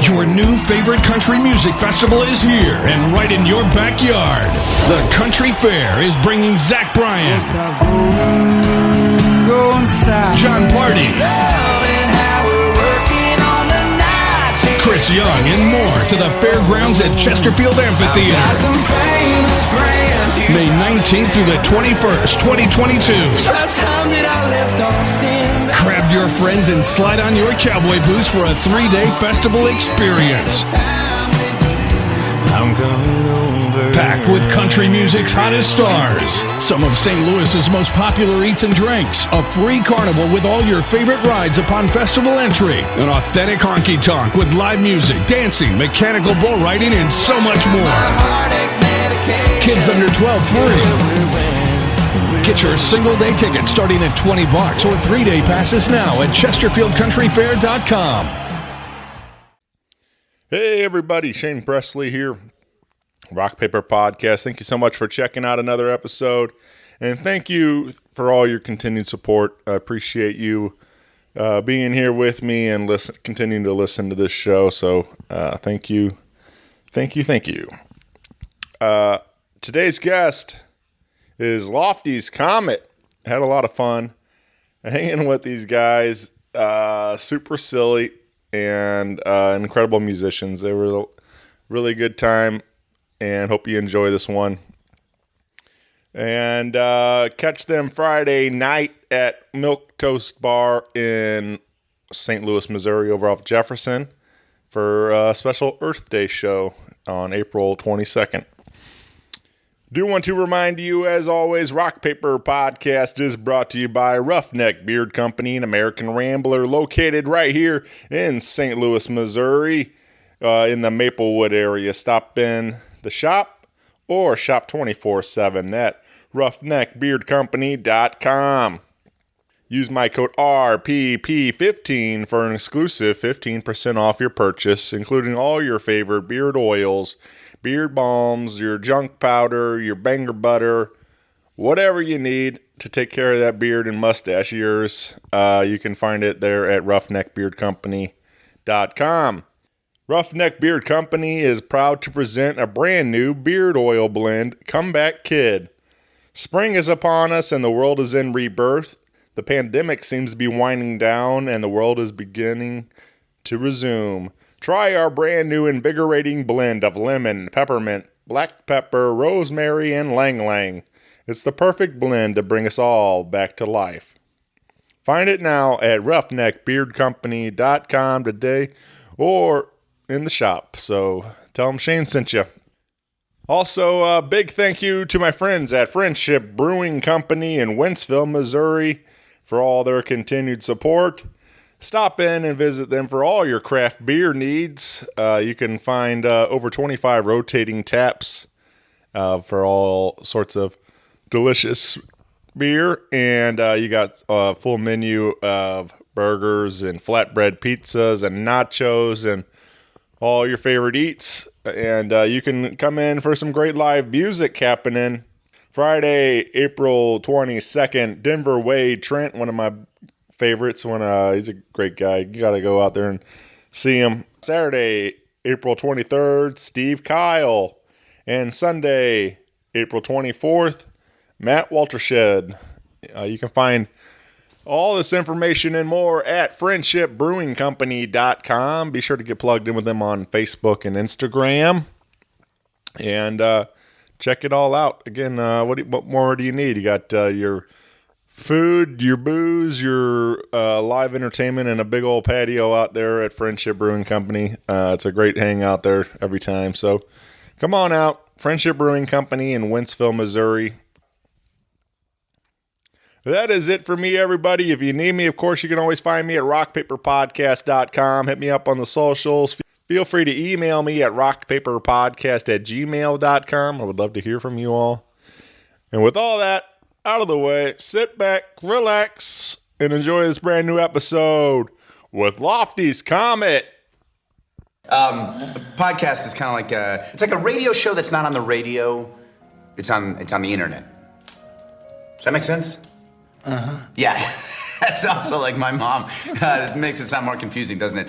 Your new favorite country music festival is here and right in your backyard. The Country Fair is bringing Zach Bryan, John Pardi, Chris Young, and more to the fairgrounds at Chesterfield Amphitheater. May 19th through the 21st, 2022. Grab your friends and slide on your cowboy boots for a 3-day festival experience. Packed with country music's hottest stars, some of St. Louis's most popular eats and drinks, a free carnival with all your favorite rides upon festival entry, an authentic honky-tonk with live music, dancing, mechanical bull riding, and so much more. Kids under 12 free. Get your single-day ticket starting at $20 or 3-day passes now at ChesterfieldCountryFair.com. Hey everybody, Shane Presley here, Rock Paper Podcast. Thank you so much for checking out another episode, and thank you for all your continued support. I appreciate you being here with me and continuing to listen to this show, so thank you. Today's guest is Lofty's Comet. Had a lot of fun hanging with these guys. Super silly and incredible musicians. They were a really good time, and hope you enjoy this one. And catch them Friday night at Milk Toast Bar in St. Louis, Missouri, over off Jefferson for a special Earth Day show on April 22nd. Do want to remind you, as always, Rock Paper Podcast is brought to you by Roughneck Beard Company, an American Rambler located right here in St. Louis, Missouri, in the Maplewood area. Stop in the shop or shop 24/7 at roughneckbeardcompany.com. Use my code RPP15 for an exclusive 15% off your purchase, including all your favorite beard oils, beard balms, your junk powder, your banger butter, whatever you need to take care of that beard and mustache of yours. You can find it there at roughneckbeardcompany.com. Roughneck Beard Company is proud to present a brand new beard oil blend, Comeback Kid. Spring is upon us and the world is in rebirth. The pandemic seems to be winding down and the world is beginning to resume. Try our brand new invigorating blend of lemon, peppermint, black pepper, rosemary, and ylang. It's the perfect blend to bring us all back to life. Find it now at roughneckbeardcompany.com today or in the shop. So tell them Shane sent you. Also, a big thank you to my friends at Friendship Brewing Company in Wentzville, Missouri for all their continued support. Stop in and visit them for all your craft beer needs. You can find over 25 rotating taps for all sorts of delicious beer. And you got a full menu of burgers and flatbread pizzas and nachos and all your favorite eats. And you can come in for some great live music happening. Friday, April 22nd, Denver Wade Trent, one of my favorites. He's a great guy. You got to go out there and see him. Saturday, April 23rd, Steve Kyle. And Sunday, April 24th, Matt Waltershed. You can find all this information and more at friendshipbrewingcompany.com. Be sure to get plugged in with them on Facebook and Instagram. And check it all out. Again, what more do you need? You got your food, your booze, your live entertainment, and a big old patio out there at Friendship Brewing Company. It's a great hangout there every time. So come on out. Friendship Brewing Company in Wentzville, Missouri. That is it for me, everybody. If you need me, of course, you can always find me at rockpaperpodcast.com. Hit me up on the socials. Feel free to email me at rockpaperpodcast@gmail.com. I would love to hear from you all. And with all that out of the way, sit back, relax, and enjoy this brand new episode with Lofty's Comet. A podcast is kind of like it's like a radio show that's not on the radio. It's on the internet. Does that make sense? Uh-huh. Yeah. That's also like my mom. It makes it sound more confusing, doesn't it?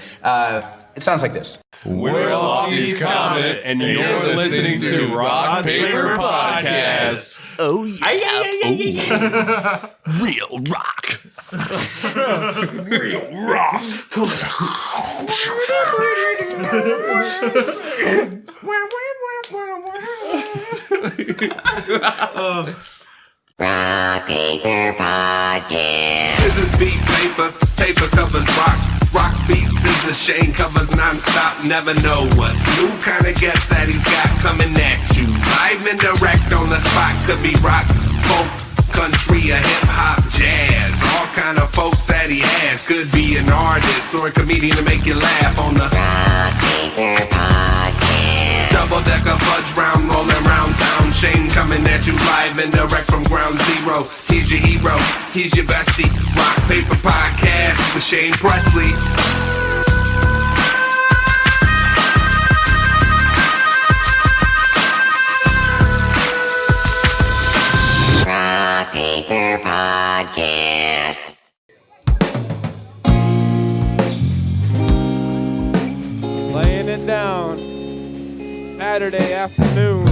It sounds like this. We're Lofty's Comet, and you're listening to Rock Paper Podcast. Oh, yeah. Real rock. Real rock. Rock Paper Podcast. Scissors beat paper, paper covers rock. Rock beats scissors, Shane covers non-stop. Never know what new kind of guest that he's got coming at you. Live and direct on the spot. Could be rock, folk, country, or hip-hop, jazz. All kind of folks that he has. Could be an artist or a comedian to make you laugh on the Rock Paper Podcast. double-decker fudge round, rolling round town. Shane coming at you live and direct from ground zero. He's your hero, he's your bestie. Rock Paper Podcast with Shane Presley. Rock Paper Podcast. Laying it down. Saturday afternoon.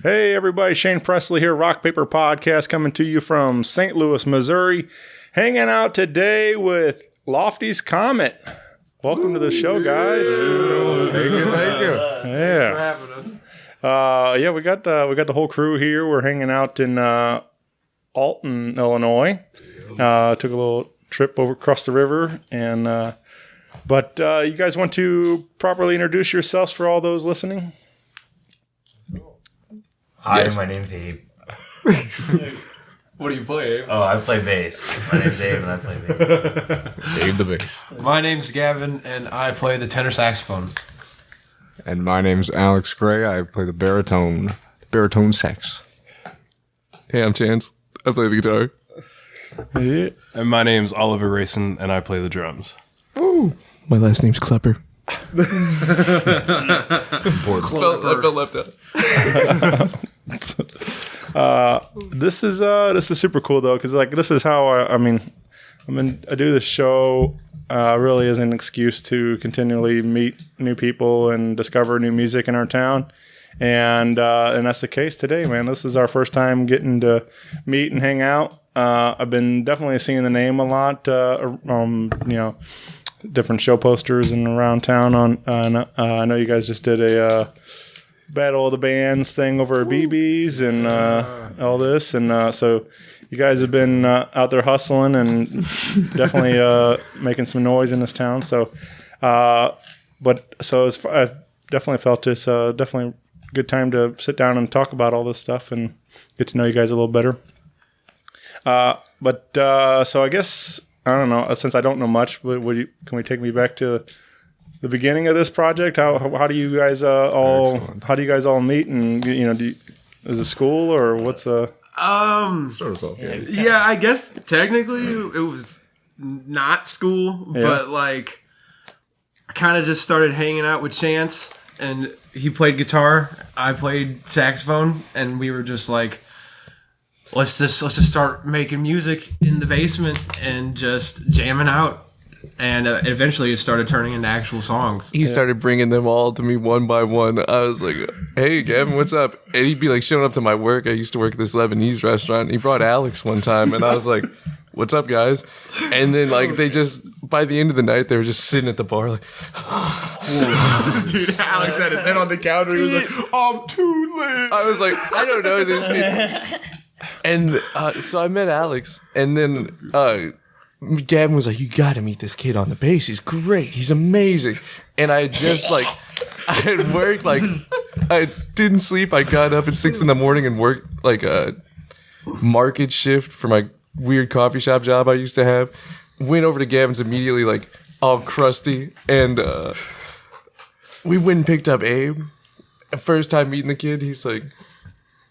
Hey, everybody. Shane Presley here, Rock Paper Podcast, coming to you from St. Louis, Missouri. Hanging out today with Lofty's Comet. Welcome to the show, guys. Thank you. Yeah. We got the whole crew here. We're hanging out in Alton, Illinois. Took a little trip over across the river, and but you guys want to properly introduce yourselves for all those listening? Hi, my name's Abe. What do you play, Abe? Oh, I play bass. My name's Abe and I play bass. Abe the bass. My name's Gavin and I play the tenor saxophone. And my name's Alex Gray. I play the baritone sax. Hey, I'm Chance. I play the guitar. Yeah. And my name's Oliver Racing and I play the drums. Ooh. My last name's Klepper. I felt left out. This is super cool though, because like this is how I do this show really as an excuse to continually meet new people and discover new music in our town, and that's the case today, man. This is our first time getting to meet and hang out. I've been definitely seeing the name a lot, different show posters and around town. I know you guys just did a Battle of the Bands thing over at BB's and all this, and so you guys have been out there hustling and definitely making some noise in this town. So, I've definitely felt it's definitely a good time to sit down and talk about all this stuff and get to know you guys a little better. So I guess, I don't know, since I don't know much, can we take me back to the beginning of this project? How do you guys all meet, and is it school or what's sort of all, yeah, I guess technically it was not school, but like I kind of just started hanging out with Chance, and he played guitar, I played saxophone, and we were just like, let's just start making music in the basement and just jamming out. And eventually it started turning into actual songs. He started bringing them all to me one by one. I was like, hey, Gavin, what's up? And he'd be like showing up to my work. I used to work at this Lebanese restaurant. He brought Alex one time, and I was like, what's up, guys? And then, like, they just, by the end of the night, they were just sitting at the bar like, dude, Alex had his head on the counter. He was like, I'm too late. I was like, I don't know these people. And so I met Alex, and then Gavin was like, you got to meet this kid on the bass. He's great. He's amazing. And I just I had worked, I didn't sleep. I got up at 6 a.m. and worked like a market shift for my weird coffee shop job I used to have. Went over to Gavin's immediately, like all crusty. And we went and picked up Abe. First time meeting the kid, he's like,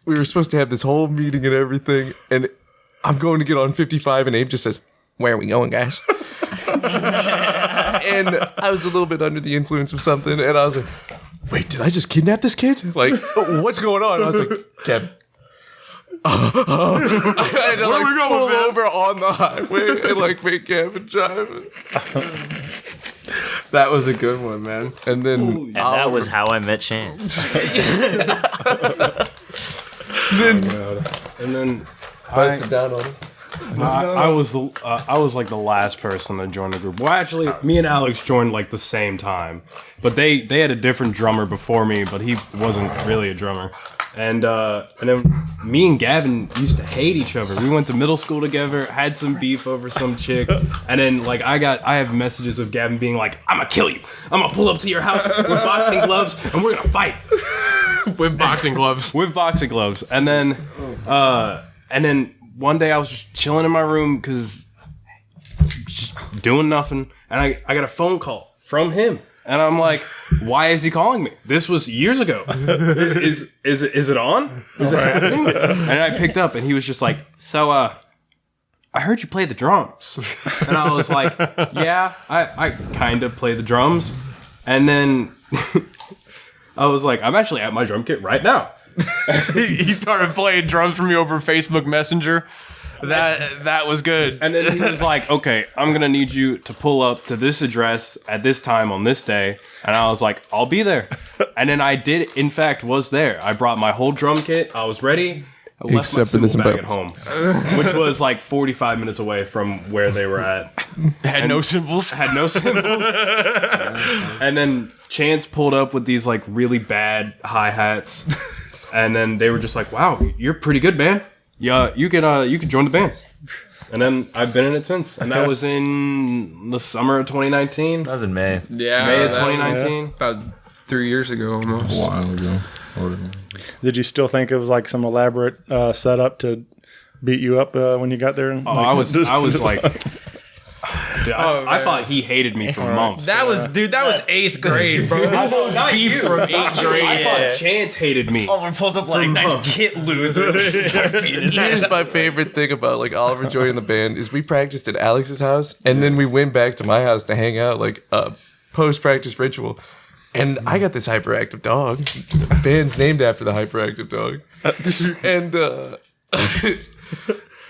we were supposed to have this whole meeting and everything. And I'm going to get on 55, and Abe just says, where are we going, guys? And I was a little bit under the influence of something, and I was like, wait, did I just kidnap this kid? Like, what's going on? I was like, Kevin. I had to pull over on the highway and make Kevin drive. That was a good one, man. And then and that was how I met Chance. And then busted down on him. I was like the last person to join the group. Well, actually, me and Alex joined like the same time, but they had a different drummer before me, but he wasn't really a drummer. And then me and Gavin used to hate each other. We went to middle school together, had some beef over some chick, and then I have messages of Gavin being like, "I'm gonna kill you. I'm gonna pull up to your house with boxing gloves, and we're gonna fight." With boxing gloves. With boxing gloves, and then one day I was just chilling in my room because just doing nothing, and I got a phone call from him, and I'm like, why is he calling me? This was years ago. Is it on? Is it happening? And I picked up, and he was just like, so I heard you play the drums. And I was like, yeah, I kind of play the drums. And then I was like, I'm actually at my drum kit right now. He started playing drums for me over Facebook Messenger. That was good. And then he was like, okay, I'm going to need you to pull up to this address at this time on this day. And I was like, I'll be there. And then I did, in fact, was there. I brought my whole drum kit. I was ready. I left my cymbal bag at home, which was like 45 minutes away from where they were at. Had no cymbals. And then Chance pulled up with these like really bad hi-hats. And then they were just like, wow, you're pretty good, man. Yeah, you can join the band. And then I've been in it since. And that was in the summer of 2019. That was in May. Yeah. May of 2019. About 3 years ago almost. A while ago. Did you still think it was like some elaborate setup to beat you up when you got there? And, I was like, dude, I thought he hated me for months. That was 8th grade, bro. I thought beef from 8th grade. I thought Chance hated me. Oliver pulls up like nice kit loser. Here's my favorite thing about like Oliver joining the band is we practiced at Alex's house and then we went back to my house to hang out like post-practice ritual. And I got this hyperactive dog. The band's named after the hyperactive dog. And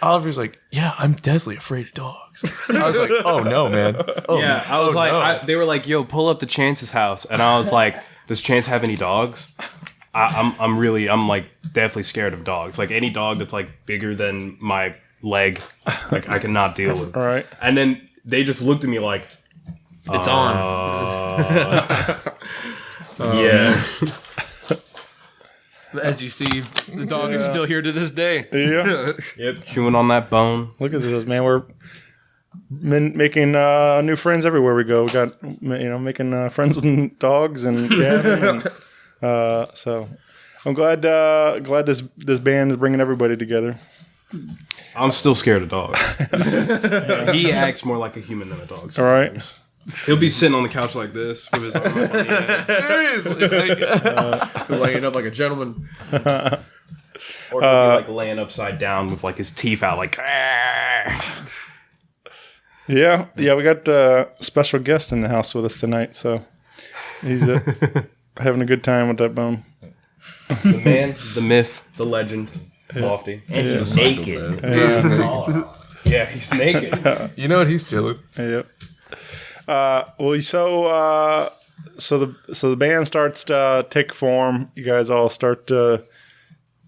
Oliver's like, yeah, I'm deathly afraid of dogs. I was like, oh no, man. Oh, yeah, I was like, no. they were like, yo, pull up to Chance's house. And I was like, does Chance have any dogs? I'm like deathly scared of dogs. Like any dog that's like bigger than my leg, like I cannot deal with. All right. And then they just looked at me like, It's on. Yeah. As you see, the dog is still here to this day. Yeah. Yep, chewing on that bone. Look at this, man. We're making new friends everywhere we go. We got, making friends with dogs and Gavin. So I'm glad this band is bringing everybody together. I'm still scared of dogs. He acts more like a human than a dog. All right. He'll be sitting on the couch like this with his arm up on the end. Seriously, laying up like a gentleman, or he'll be like laying upside down with like his teeth out, like. Yeah. We got a special guest in the house with us tonight, so he's having a good time with that bone. The man, the myth, the legend, Lofty, and he's naked. Yeah, he's naked. You know what? He's chilling. Yep. So the band starts to take form. You guys all start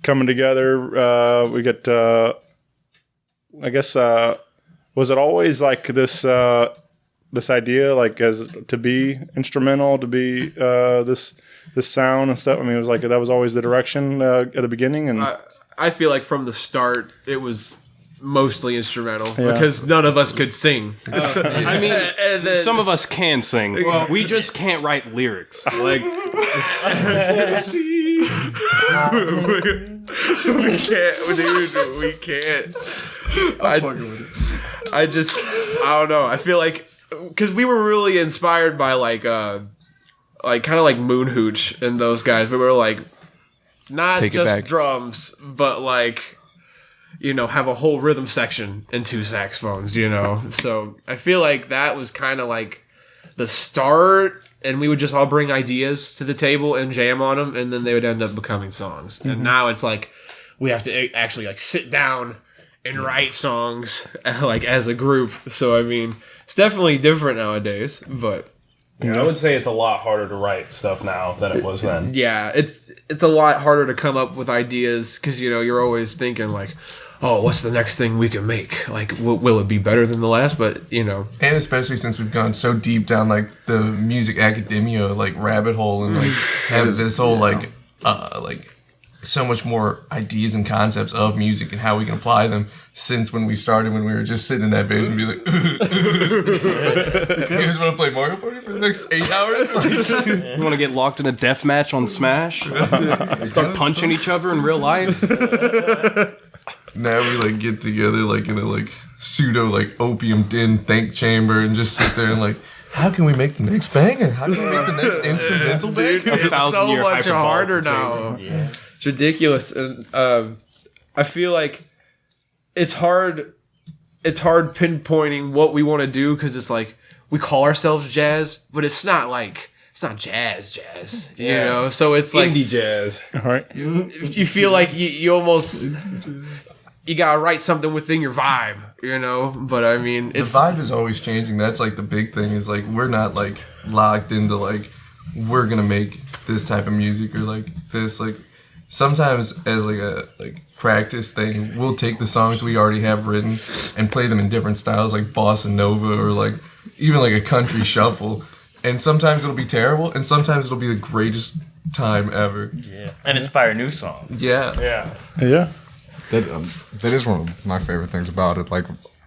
coming together. We get, I guess, was it always like this idea, like as to be instrumental, to be this sound and stuff? I mean, it was like that was always the direction at the beginning, and I feel like from the start it was mostly instrumental because none of us could sing. I mean, some of us can sing. We just can't write lyrics. Like, we can't, dude. We can't. I don't know. I feel like because we were really inspired by like kind of like Moon Hooch and those guys. We were like not just drums, but like, have a whole rhythm section and 2 saxophones, So I feel like that was kind of like the start, and we would just all bring ideas to the table and jam on them, and then they would end up becoming songs. Mm-hmm. And now it's like we have to actually like sit down and write songs like as a group. So I mean, it's definitely different nowadays, but I would say it's a lot harder to write stuff now than it was then. Yeah, it's a lot harder to come up with ideas because you're always thinking like, oh, what's the next thing we can make? Like, will it be better than the last? But and especially since we've gone so deep down like the music academia like rabbit hole and like have this whole like so much more ideas and concepts of music and how we can apply them since when we started, when we were just sitting in that basement and be like, you guys want to play Mario Party for the next 8 hours? You want to get locked in a death match on Smash? Start punching each other in real life? Now we like get together like in a like pseudo like opium den think chamber and just sit there and like, how can we make the next banger? How can we make the next instrumental banger? It's so much harder now. Yeah. It's ridiculous, and I feel like it's hard pinpointing what we want to do because it's like we call ourselves jazz, but it's not jazz, So it's like indie jazz. All right. You feel like you almost you gotta write something within your vibe, you know. But I mean, The vibe is always changing. That's like the big thing. Is like we're not like locked into like we're gonna make this type of music or like this. Like sometimes as like a practice thing, we'll take the songs we already have written and play them in different styles, like bossa nova or like even like a country shuffle. And sometimes it'll be terrible, and sometimes it'll be the greatest time ever. Yeah, and inspire new songs. Yeah. That is one of my favorite things about it. Like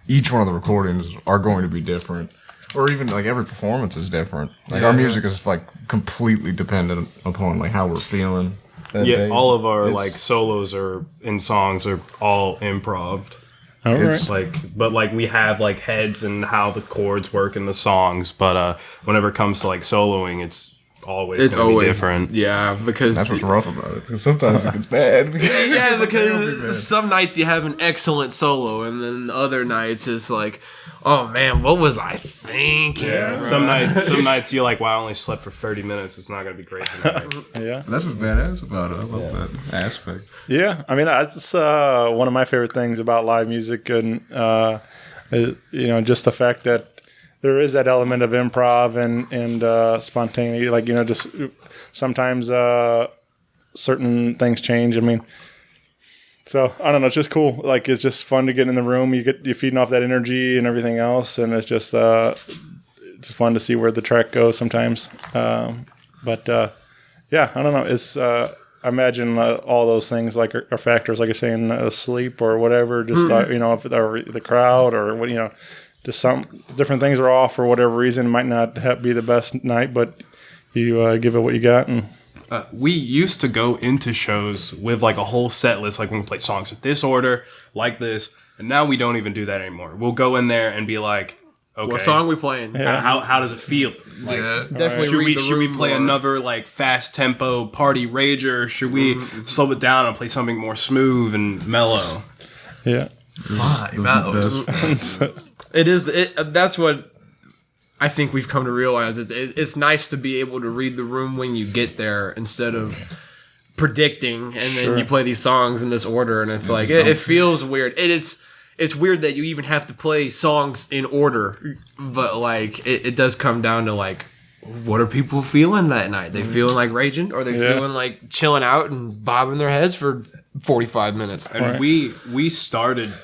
each one of the recordings are going to be different, or even like every performance is different. Like our music is like completely dependent upon like how we're feeling. That day. All of our like solos or in songs are all improv'd. It's like, but like we have like heads and how the chords work in the songs, but whenever it comes to like soloing, it's always different. Yeah, because that's what's rough about it. Because sometimes it gets bad. Because some nights you have an excellent solo, and then other nights it's like, oh man, what was I thinking? Yeah, some nights you're like, wow, I only slept for 30 minutes. It's not gonna be great tonight. Yeah, that's what's badass about it. I love that aspect. Yeah, I mean that's one of my favorite things about live music, and just the fact that there is that element of improv and spontaneity. Like just sometimes certain things change. I mean, so I don't know. It's just cool. Like it's just fun to get in the room. You're feeding off that energy and everything else, and it's just it's fun to see where the track goes sometimes. I don't know. It's I imagine all those things like are factors, like I say, in sleep or whatever. Just if the crowd or just some different things are off for whatever reason. It might not be the best night, but you give it what you got. And we used to go into shows with like a whole set list, like when we play songs in this order, like this, and now we don't even do that anymore. We'll go in there and be like, okay, what song we playing? How does it feel? Like, definitely. Should we play another like fast tempo party rager? Should we slow it down and play something more smooth and mellow? Yeah, vibe out. It is. That's what I think we've come to realize. It's nice to be able to read the room when you get there instead of predicting, and then you play these songs in this order, and it's like it feels weird. It's weird that you even have to play songs in order, but like it does come down to like, what are people feeling that night? They feeling like raging, or they feeling like chilling out and bobbing their heads for 45 minutes? And we started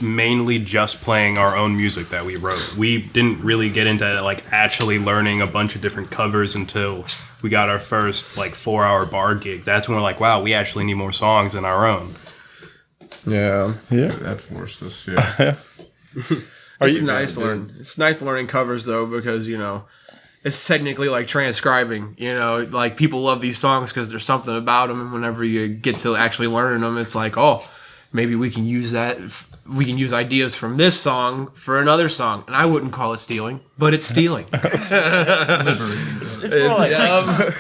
mainly just playing our own music that we wrote. We didn't really get into like actually learning a bunch of different covers until we got our first like 4-hour bar gig. That's when we're like, wow, we actually need more songs than our own. Yeah. That forced us. Yeah. It's nice learning covers though, because it's technically like transcribing. Like people love these songs because there's something about them, and whenever you get to actually learning them, it's like, oh, maybe we can use that. We can use ideas from this song for another song, and I wouldn't call it stealing, but it's stealing. It's more like,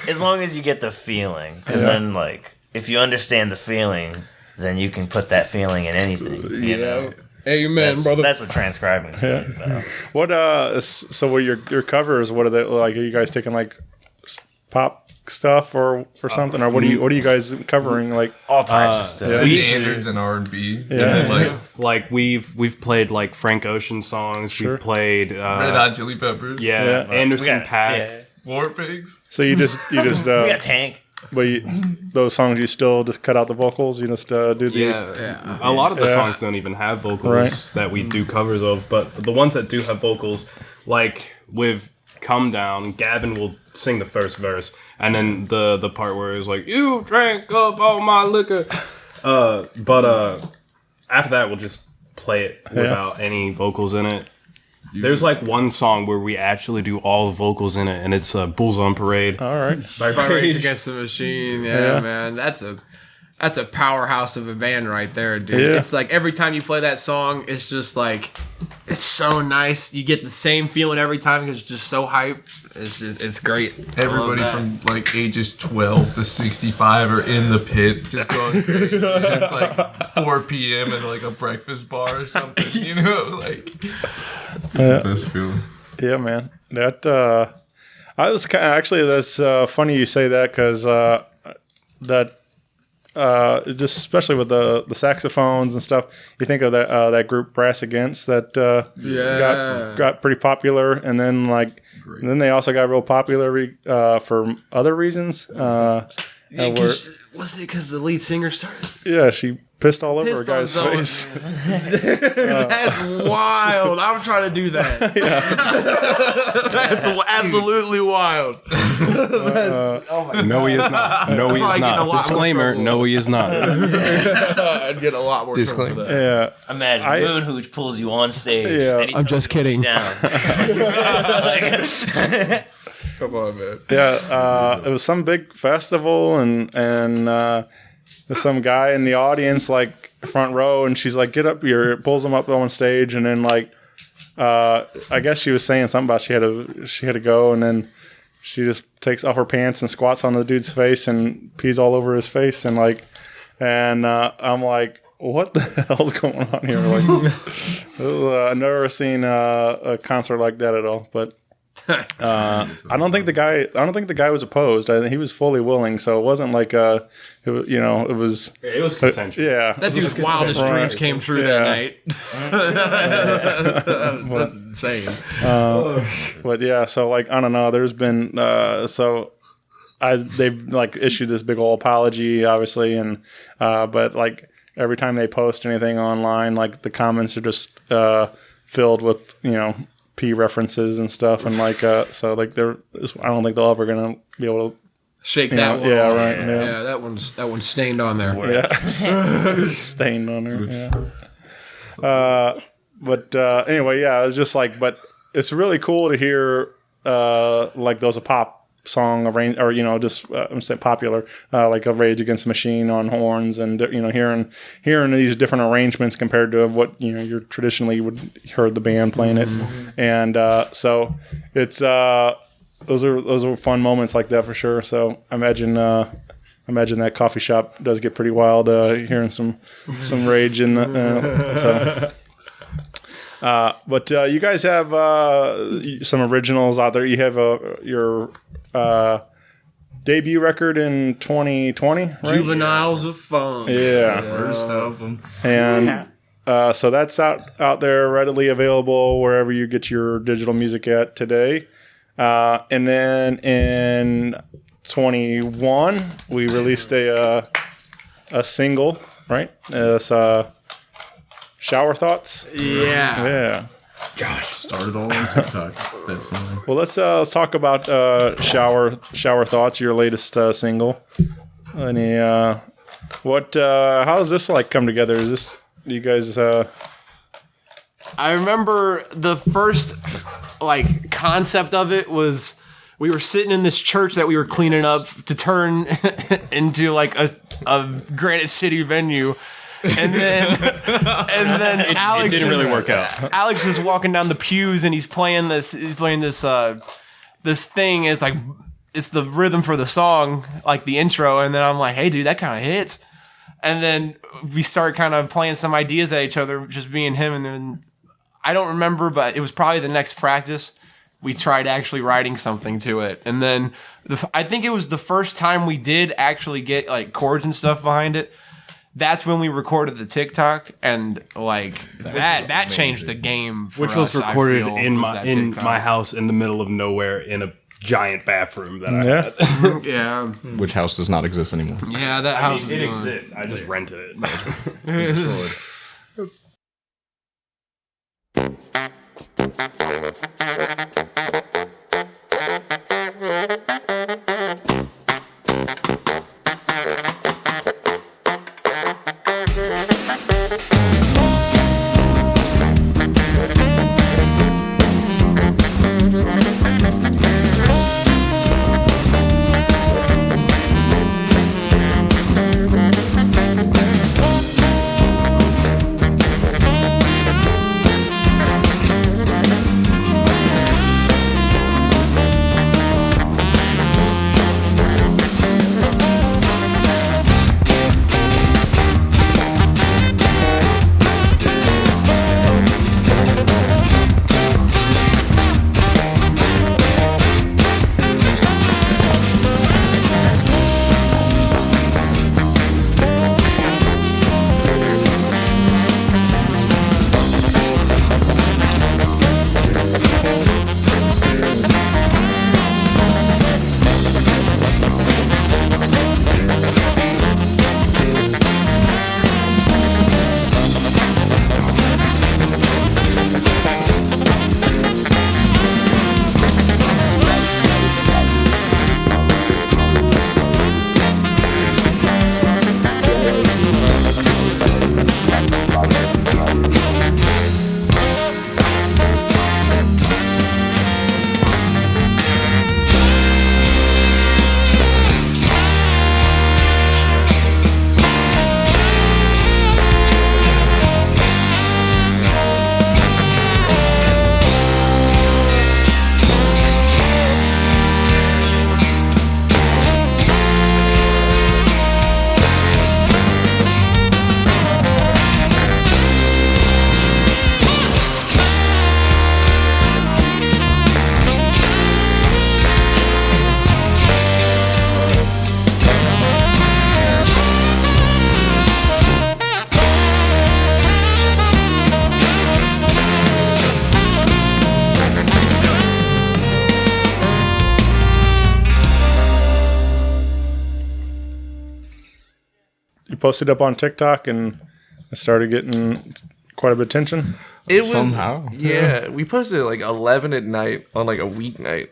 as long as you get the feeling, because then like if you understand the feeling, then you can put that feeling in anything. You know? Amen, brother. That's what transcribing is really about. What so what your covers? What are they like? Are you guys taking like pop stuff or something, or what are you guys covering? Like all types of stuff, standards and R&B. Like we've played like Frank Ocean songs. We've played Red Hot Chili Peppers. Anderson .Paak, War Pigs. So you just we got Tank. But those songs, you still just cut out the vocals. You just do the A lot of the songs don't even have vocals that we do covers of, but the ones that do have vocals, like with Come Down, Gavin will sing the first verse, and then the part where it's like, you drank up all my liquor. But after that, we'll just play it without any vocals in it. There's like one song where we actually do all the vocals in it, and it's Bulls on Parade. All right. By Rage Against the Machine. Yeah, man. That's a powerhouse of a band right there, dude. Yeah. It's like every time you play that song, it's just like, it's so nice. You get the same feeling every time because it's just so hype. It's great. Everybody from like ages 12 to 65 are in the pit just going crazy. It's like 4 p.m. at like a breakfast bar or something, like it's the best feeling. Yeah, man. That I was kind of, actually, that's funny you say that, because that just especially with the saxophones and stuff. You think of that group Brass Against that got pretty popular, and then then they also got real popular for other reasons. Was it because the lead singer started? Yeah, she pissed all over a guy's face. That's wild. I'm trying to do that. That's absolutely wild. No, he is not. No, he is not. Disclaimer, no, he is not. I'd get a lot more disclaimer. Yeah. Imagine Moon Hooch pulls you on stage. Yeah. And he I'm just kidding. down. Come on, man. Yeah, it was some big festival, and there's some guy in the audience, like front row, and she's like, "Get up here!" Pulls him up on stage, and then I guess she was saying something about she had to go, and then she just takes off her pants and squats on the dude's face and pees all over his face, and I'm like, what the hell's going on here? Like, I've never seen a concert like that at all, but. I don't think the guy was opposed. I think he was fully willing, so it wasn't like it was consensual. Yeah, that dude's wildest dreams came true that night. That's insane. But yeah, so I don't know. There's been they've issued this big old apology, obviously, and but every time they post anything online, the comments are just filled with P references and stuff, and I don't think they're ever gonna be able to shake that one yeah, off. right. Yeah, that one's stained on there. Yeah, stained on there. Yeah. But anyway, yeah, it was just but it's really cool to hear those pop song arrange, or I'm saying popular, like a Rage Against the Machine on horns, and hearing these different arrangements compared to what you traditionally would heard the band playing it, and so it's those are fun moments like that for sure. So I imagine that coffee shop does get pretty wild hearing some Rage in so. But you guys have some originals out there. You have your debut record in 2020, right? Juveniles of Fun. Yeah. First album. And so that's out there readily available wherever you get your digital music at today. And then in 21, we released a single, right? It's Shower Thoughts. Yeah. Gosh, started all on TikTok. That's well, let's talk about Shower Thoughts, your latest single. Any how does this come together? Is this you guys? I remember the first concept of it was we were sitting in this church that we were cleaning up to turn into a Granite City venue. And then Alex didn't really work out. Alex is walking down the pews and he's playing this this thing. It's it's the rhythm for the song, the intro. And then I'm like, hey dude, that kind of hits. And then we start kind of playing some ideas at each other, just being him. And then I don't remember, but it was probably the next practice we tried actually writing something to it. And then I think it was the first time we did actually get chords and stuff behind it. That's when we recorded the TikTok, and that changed the game for which us, was recorded in was my house in the middle of nowhere in a giant bathroom that I had. Yeah. Which house does not exist anymore. Yeah, that house it exists. I just rented it. posted up on TikTok and it started getting quite a bit of attention. It was Somehow. Yeah, we posted at like 11 at night on like a weeknight,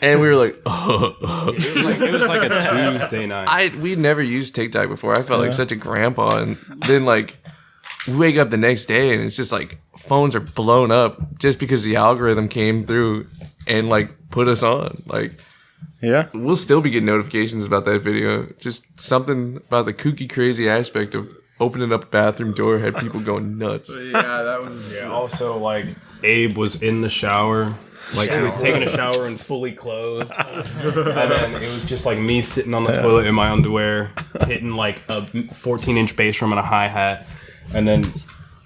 and we were like, It was like a Tuesday night. we'd never used TikTok before. I felt like such a grandpa, and then like we wake up the next day and it's just like phones are blown up just because the algorithm came through and like put us on. Like, Yeah. we'll still be getting notifications about that video. Just something about the kooky crazy aspect of opening up a bathroom door had people going nuts. Yeah, that was. Yeah, also, like, Abe was in the shower. Like, he was taking a shower and fully clothed. And then it was just, like, me sitting on the toilet in my underwear, hitting, like, a 14-inch bass drum and a hi-hat. And then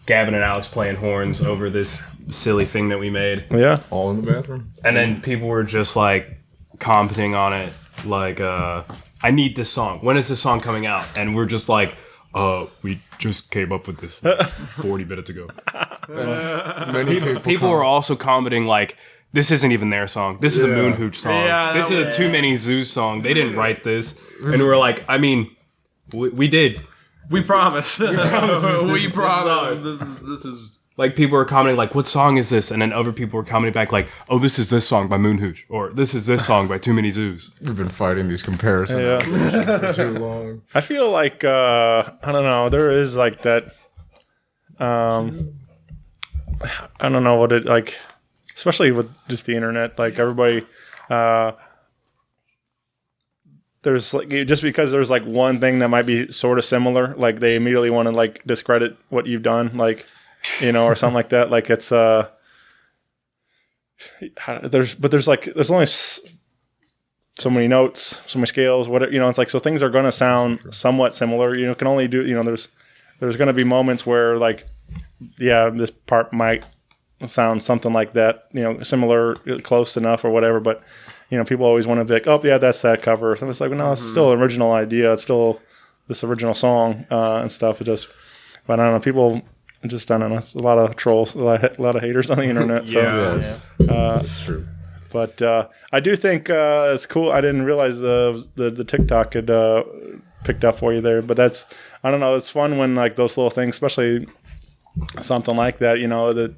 Gavin and Alex playing horns over this silly thing that we made. Yeah. All in the bathroom. And then people were just, like, commenting on it. Like, I need this song. When is this song coming out? And we're just like, we just came up with this like 40 minutes ago. People were also commenting like, this isn't even their song. This is a Moon Hooch song. Yeah, this is a Too Many Zoos song. They didn't write this. And we were like, I mean, we did. We promise. We promise. promise. This is. Like, people were commenting, like, what song is this? And then other people were commenting back, like, oh, this is this song by Moon Hooch. Or this is this song by Too Many Zoos. We've been fighting these comparisons for too long. I feel like, I don't know, there is like that, I don't know what it, like, especially with just the internet, like everybody, there's like, just because there's like one thing that might be sort of similar, like they immediately want to like discredit what you've done, like, you know, or something like that. Like it's, there's only so many notes, so many scales, whatever, you know, it's like, so things are going to sound somewhat similar, you know, can only do, you know, there's going to be moments where like, yeah, this part might sound something like that, you know, similar, close enough or whatever, but you know, people always want to be like, oh yeah, that's that cover. So it's like, well, no, it's still an original idea. It's still this original song and stuff. It just, but I don't know, people just, I don't know, it's a lot of trolls, a lot of haters on the internet. So, That's true. But I do think it's cool. I didn't realize the TikTok had picked up for you there. But that's, I don't know, it's fun when like those little things, especially something like that, you know, that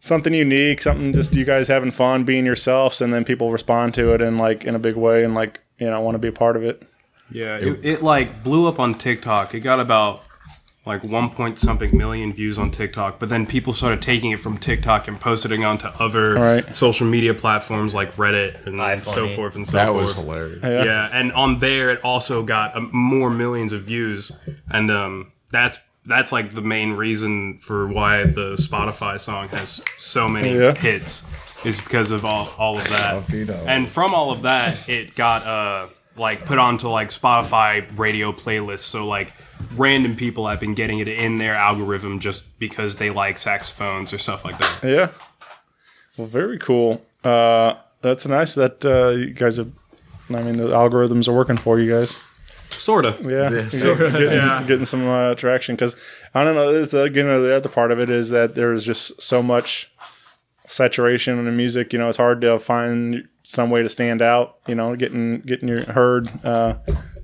something unique, something just you guys having fun being yourselves, and then people respond to it in like in a big way and like, you know, want to be a part of it. Yeah, it like blew up on TikTok. It got about like 1 million views on TikTok, but then people started taking it from TikTok and posting it onto other social media platforms like Reddit and so forth and so forth. That was hilarious. Yeah, and on there it also got more millions of views, and that's like the main reason for why the Spotify song has so many hits, is because of all of that. And from all of that, it got like put onto like Spotify radio playlists. So like random people have been getting it in their algorithm just because they like saxophones or stuff like that. Yeah. Well, very cool. That's nice that you guys have, I mean, the algorithms are working for you guys. Sorta. Yeah. Getting some traction, because I don't know, it's, again, the other part of it is that there's just so much saturation in the music. You know, it's hard to find some way to stand out, you know, getting your heard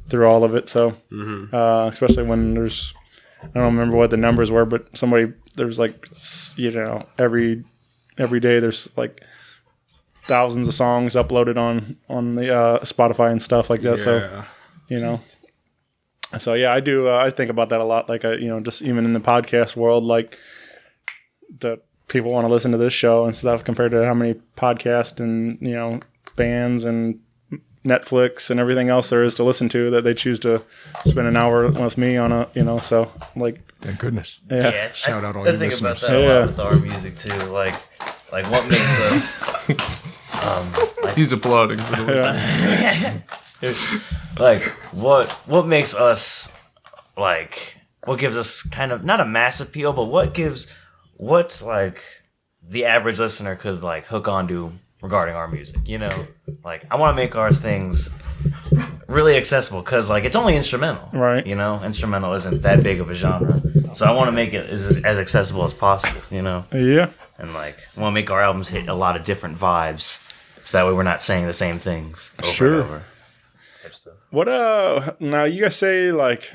through all of it. So especially when there's, I don't remember what the numbers were, but there's like, you know, every day there's like thousands of songs uploaded on the Spotify and stuff like that. So, you know, so yeah, I do. I think about that a lot. Like, you know, just even in the podcast world, like the people want to listen to this show and stuff compared to how many podcasts and, you know, bands and Netflix and everything else there is to listen to, that they choose to spend an hour with me on a, you know, so like, thank goodness. Yeah, shout out all I your think listeners. about that a lot with our music too. Like what makes us He's applauding for the listener. like what makes us, like, what gives us kind of not a mass appeal, but what's like the average listener could like hook onto regarding our music, you know? Like, I want to make our things really accessible, because like it's only instrumental, right? You know, instrumental isn't that big of a genre, so I want to make it as accessible as possible, you know? Yeah. And like, I want to make our albums hit a lot of different vibes, so that way we're not saying the same things over and over. What now you guys say, like,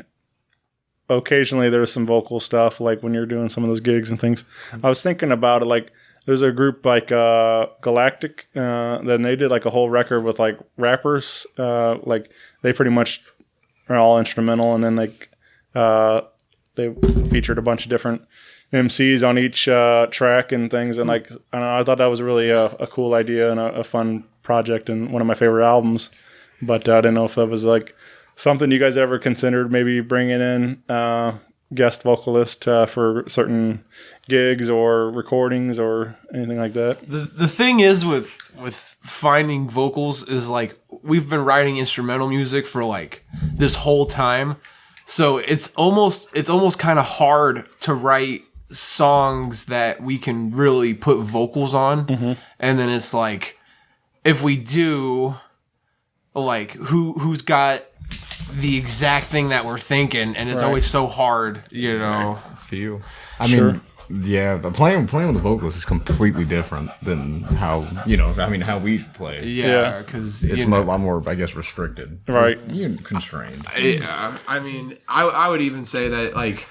occasionally there's some vocal stuff, like when you're doing some of those gigs and things. I was thinking about it, like there's a group like Galactic, then they did like a whole record with like rappers, like they pretty much are all instrumental, and then like they featured a bunch of different MCs on each track and things, and like I don't know, I thought that was really a cool idea and a fun project and one of my favorite albums. But I didn't know if that was like something you guys ever considered maybe bringing in guest vocalist for certain gigs or recordings or anything like that. The thing is with finding vocals is like we've been writing instrumental music for like this whole time, so it's almost kind of hard to write songs that we can really put vocals on. And then it's like if we do, like who's got the exact thing that we're thinking, and it's always so hard, you know. For you, I mean, yeah, but playing with the vocalist is completely different than how how we play. Yeah, because it's a lot more, I guess, restricted. Right, you're constrained. Yeah, I mean, I would even say that like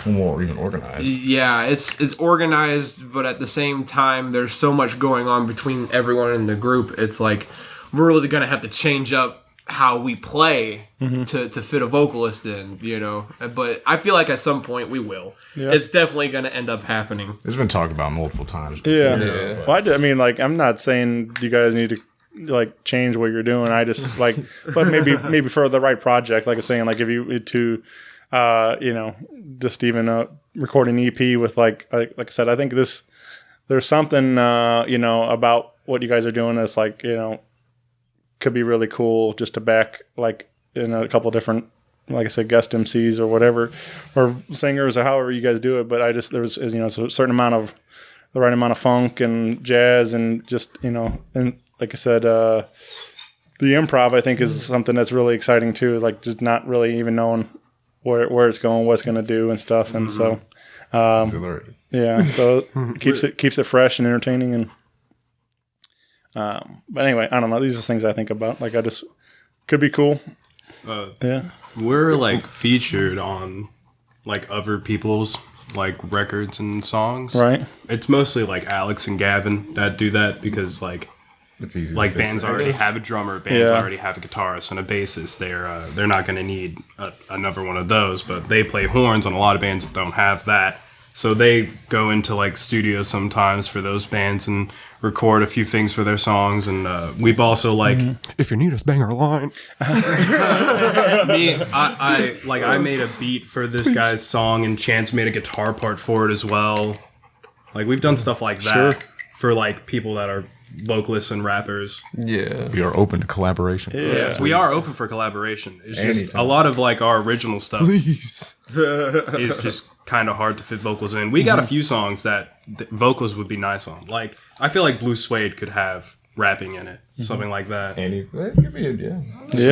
more even organized. Yeah, it's organized, but at the same time, there's so much going on between everyone in the group. It's like we're really gonna have to change up how we play to fit a vocalist in, you know. But I feel like at some point we will. Yeah. It's definitely gonna end up happening. It's been talked about multiple times before, Yeah. Well, I mean, like, I'm not saying you guys need to like change what you're doing. I just like, but maybe for the right project, like I was saying, like if you to just even record an EP with like I said, I think there's something about what you guys are doing that's like could be really cool just to back like in a couple different, like I said, guest MCs or whatever, or singers or however you guys do it. But there's a certain amount of the right amount of funk and jazz and just and like I said, the improv I think is something that's really exciting too. Like just not really even knowing where it's going, what it's going to do and stuff. And so, so it keeps it fresh and entertaining. And but anyway, I don't know. These are things I think about. Like I just could be cool. We're like featured on like other people's like records and songs. Right. It's mostly like Alex and Gavin that do that because like it's easy. Like bands already have a drummer, bands already have a guitarist and a bassist. They're not going to need another one of those, but they play horns, and a lot of bands don't have that. So they go into like studios sometimes for those bands and record a few things for their songs. And we've also like, if you need us, bang our line. I made a beat for this guy's song, and Chance made a guitar part for it as well. Like we've done stuff like that for like people that are vocalists and rappers. Yeah, we are open to collaboration. Yes, we are open for collaboration. It's just a lot of like our original stuff is just kind of hard to fit vocals in. We got a few songs that vocals would be nice on. Like I feel like Blue Suede could have rapping in it, something like that. A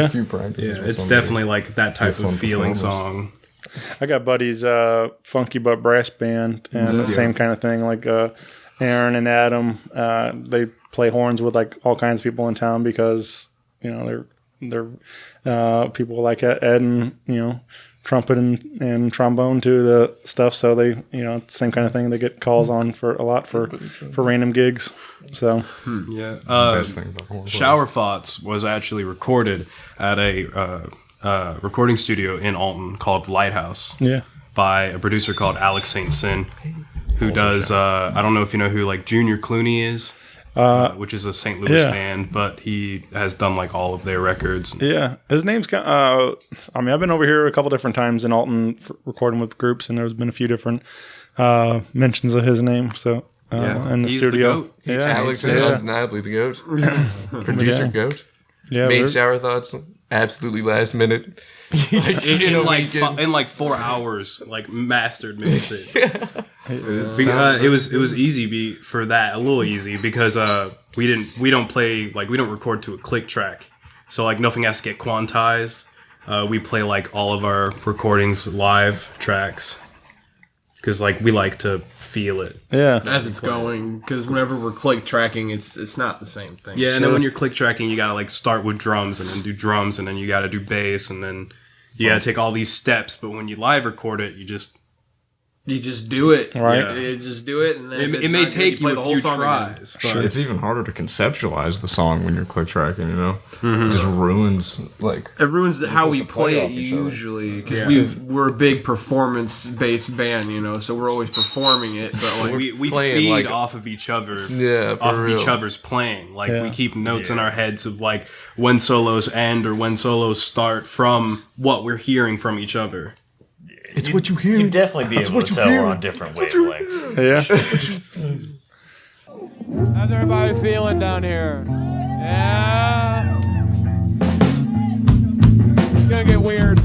few practices. Yeah, it's definitely like that type of feeling song. I got buddies, Funky Butt Brass Band, and the same kind of thing. Like Aaron and Adam, they play horns with like all kinds of people in town because they're people like Ed and trumpet and trombone to the stuff. So they it's the same kind of thing. They get calls on for random gigs. So best thing about horns. Shower Thoughts was actually recorded at a recording studio in Alton called Lighthouse. Yeah. By a producer called Alex St. Sin, who does I don't know if you know who like Junior Clooney is. Which is a St. Louis band, but he has done like all of their records. Yeah, his name's I've been over here a couple different times in Alton recording with groups, and there's been a few different mentions of his name. So in the studio, Alex is undeniably the goat. Producer goat. Yeah, made Shower Thoughts absolutely last minute. in like 4 hours, like mastered mixed it. It was easy for that, a little easy because we don't record to a click track, so like nothing has to get quantized. We play like all of our recordings live tracks because like we like to feel it as it's going, because whenever we're click tracking it's not the same thing. And then when you're click tracking you gotta like start with drums and then do drums and then you gotta do bass and then you got to take all these steps, but when you live record it, you just do it, right? You just do it, and then it may take you a few tries. But it's even harder to conceptualize the song when you're click tracking. You know, it just ruins how we play it usually because we're a big performance based band. You know, so we're always performing it, but like we feed off of each other. Yeah, off of each other's playing. Like we keep notes in our heads of like when solos end or when solos start from what we're hearing from each other. It's what you hear. You'd definitely be able to tell we're on different wavelengths. Yeah. How's everybody feeling down here? Yeah. It's gonna get weird.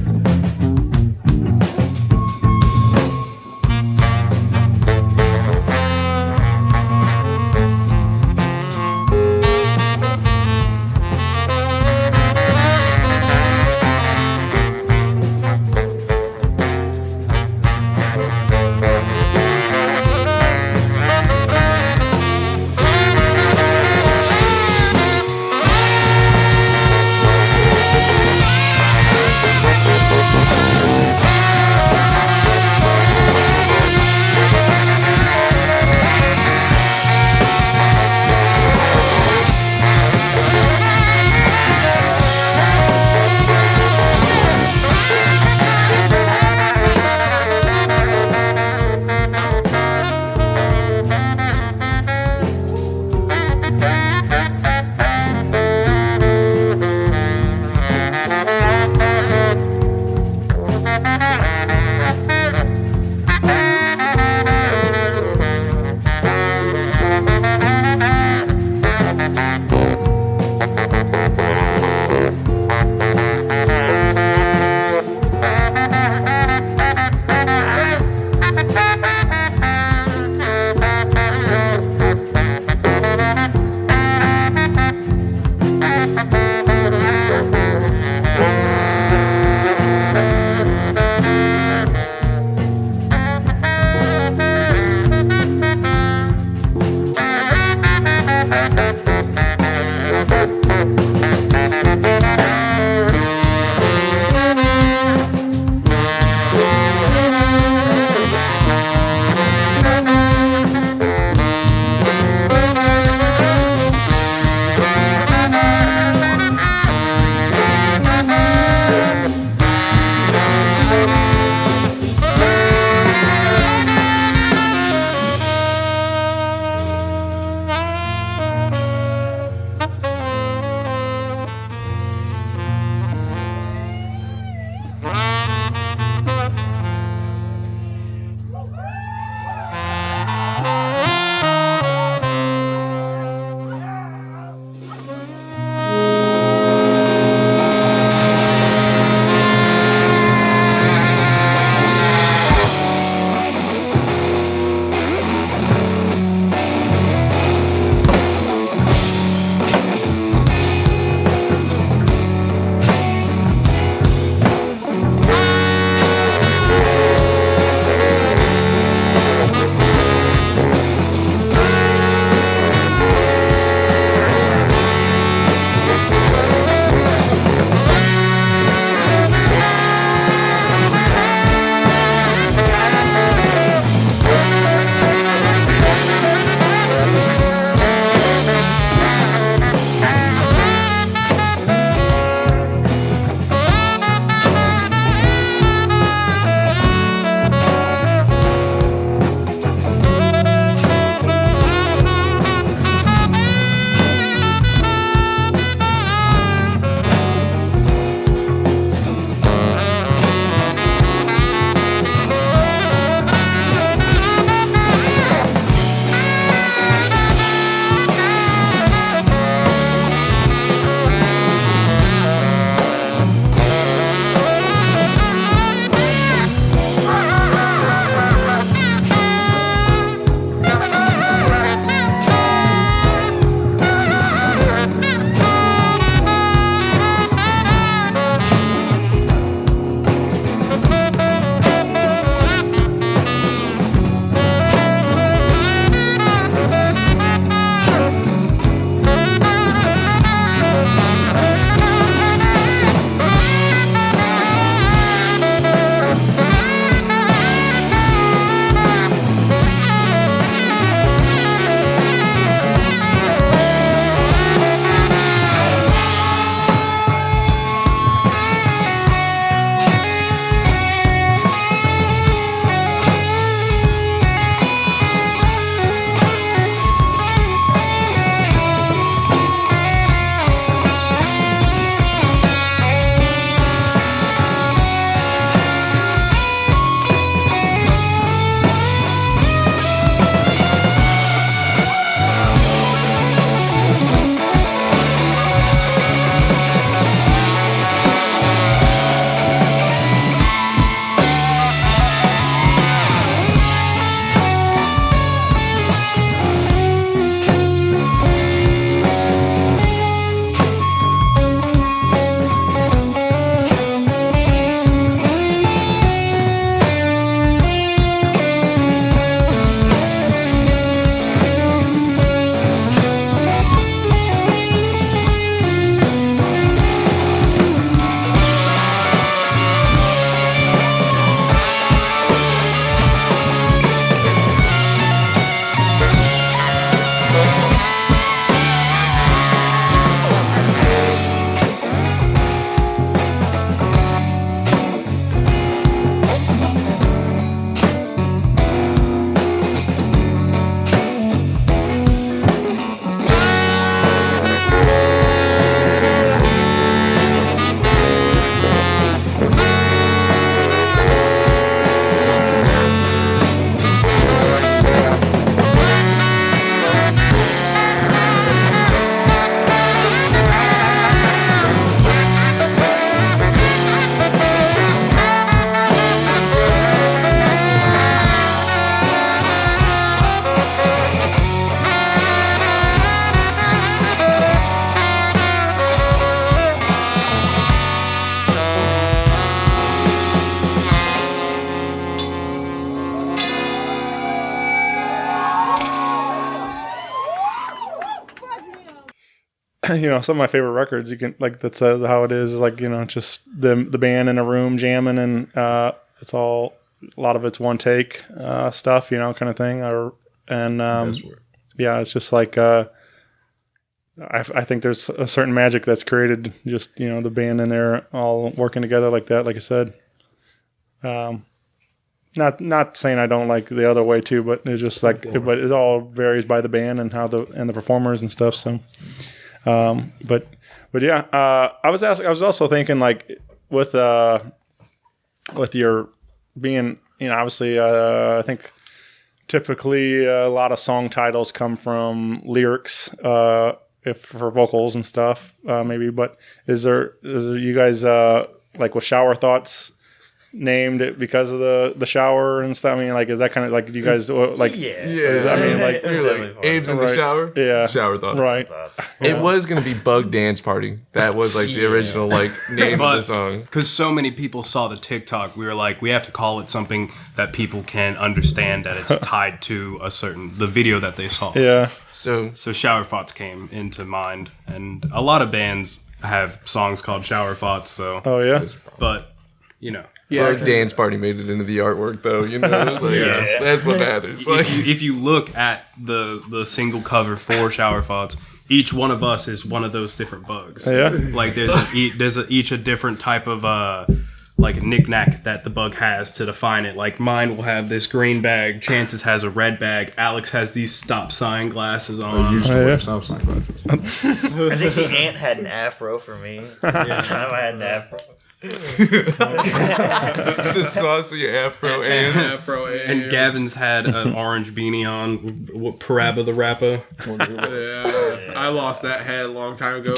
some of my favorite records. You can like that's how it is. Like just the band in a room jamming, and it's all a lot of it's one take stuff, kind of thing. It's just like I think there's a certain magic that's created. Just the band in there all working together like that. Like I said, not saying I don't like the other way too, but it's just like but it all varies by the band and how the performers and stuff. So. But yeah, I was also thinking like with your being, obviously, I think typically a lot of song titles come from lyrics, if for vocals and stuff, maybe, but is there you guys, like with Shower Thoughts named it because of the shower and stuff? I mean, like, is that kind of like, do you guys like? Yeah. I mean, like, Abe's in the shower. Yeah, Shower Thoughts. Right. It was gonna be Bug Dance Party. That was like the original like name of the song. Because so many people saw the TikTok, we were like, we have to call it something that people can understand that it's tied to the video that they saw. Yeah. So Shower Thoughts came into mind, and a lot of bands have songs called Shower Thoughts. So. Oh yeah. But Bug Dance Party made it into the artwork, though. That's what matters. If you look at the single cover for Shower Thoughts, each one of us is one of those different bugs. Yeah. Like there's each a different type of like knick-knack that the bug has to define it. Like mine will have this green bag, Chance's has a red bag, Alex has these stop sign glasses on. I used to wear stop sign glasses. I think the ant had an afro for me. The time I had an afro. The saucy afro and Gavin's had an orange beanie on. Parabba the Rapper. Yeah, I lost that head a long time ago.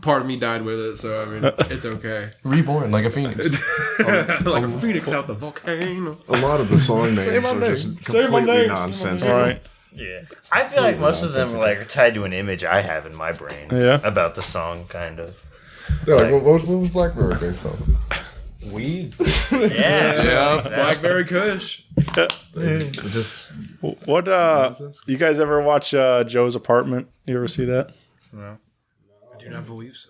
Part of me died with it, so I mean, it's okay. Reborn like a phoenix. Like a phoenix out the volcano. A lot of the song names are just completely nonsensical. Right. Yeah, I feel like most of them are tied to an image I have in my brain. About the song, kind of. Yeah, like, what was Blackberry based on? Weed. Yeah. Blackberry Kush. Just what? You guys ever watch Joe's Apartment? You ever see that? No, I do not believe so.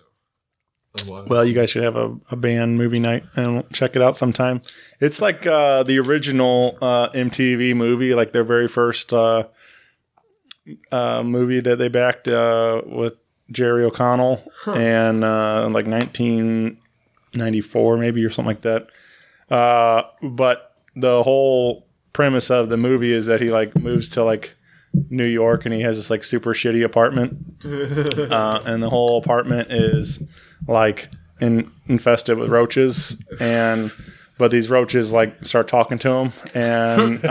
Well, you guys should have a band movie night and check it out sometime. It's like the original MTV movie, like their very first movie that they backed with Jerry O'Connell and like 1994 maybe or something like that. But the whole premise of the movie is that he like moves to like New York and he has this like super shitty apartment, and the whole apartment is like infested with roaches, but these roaches like start talking to him, and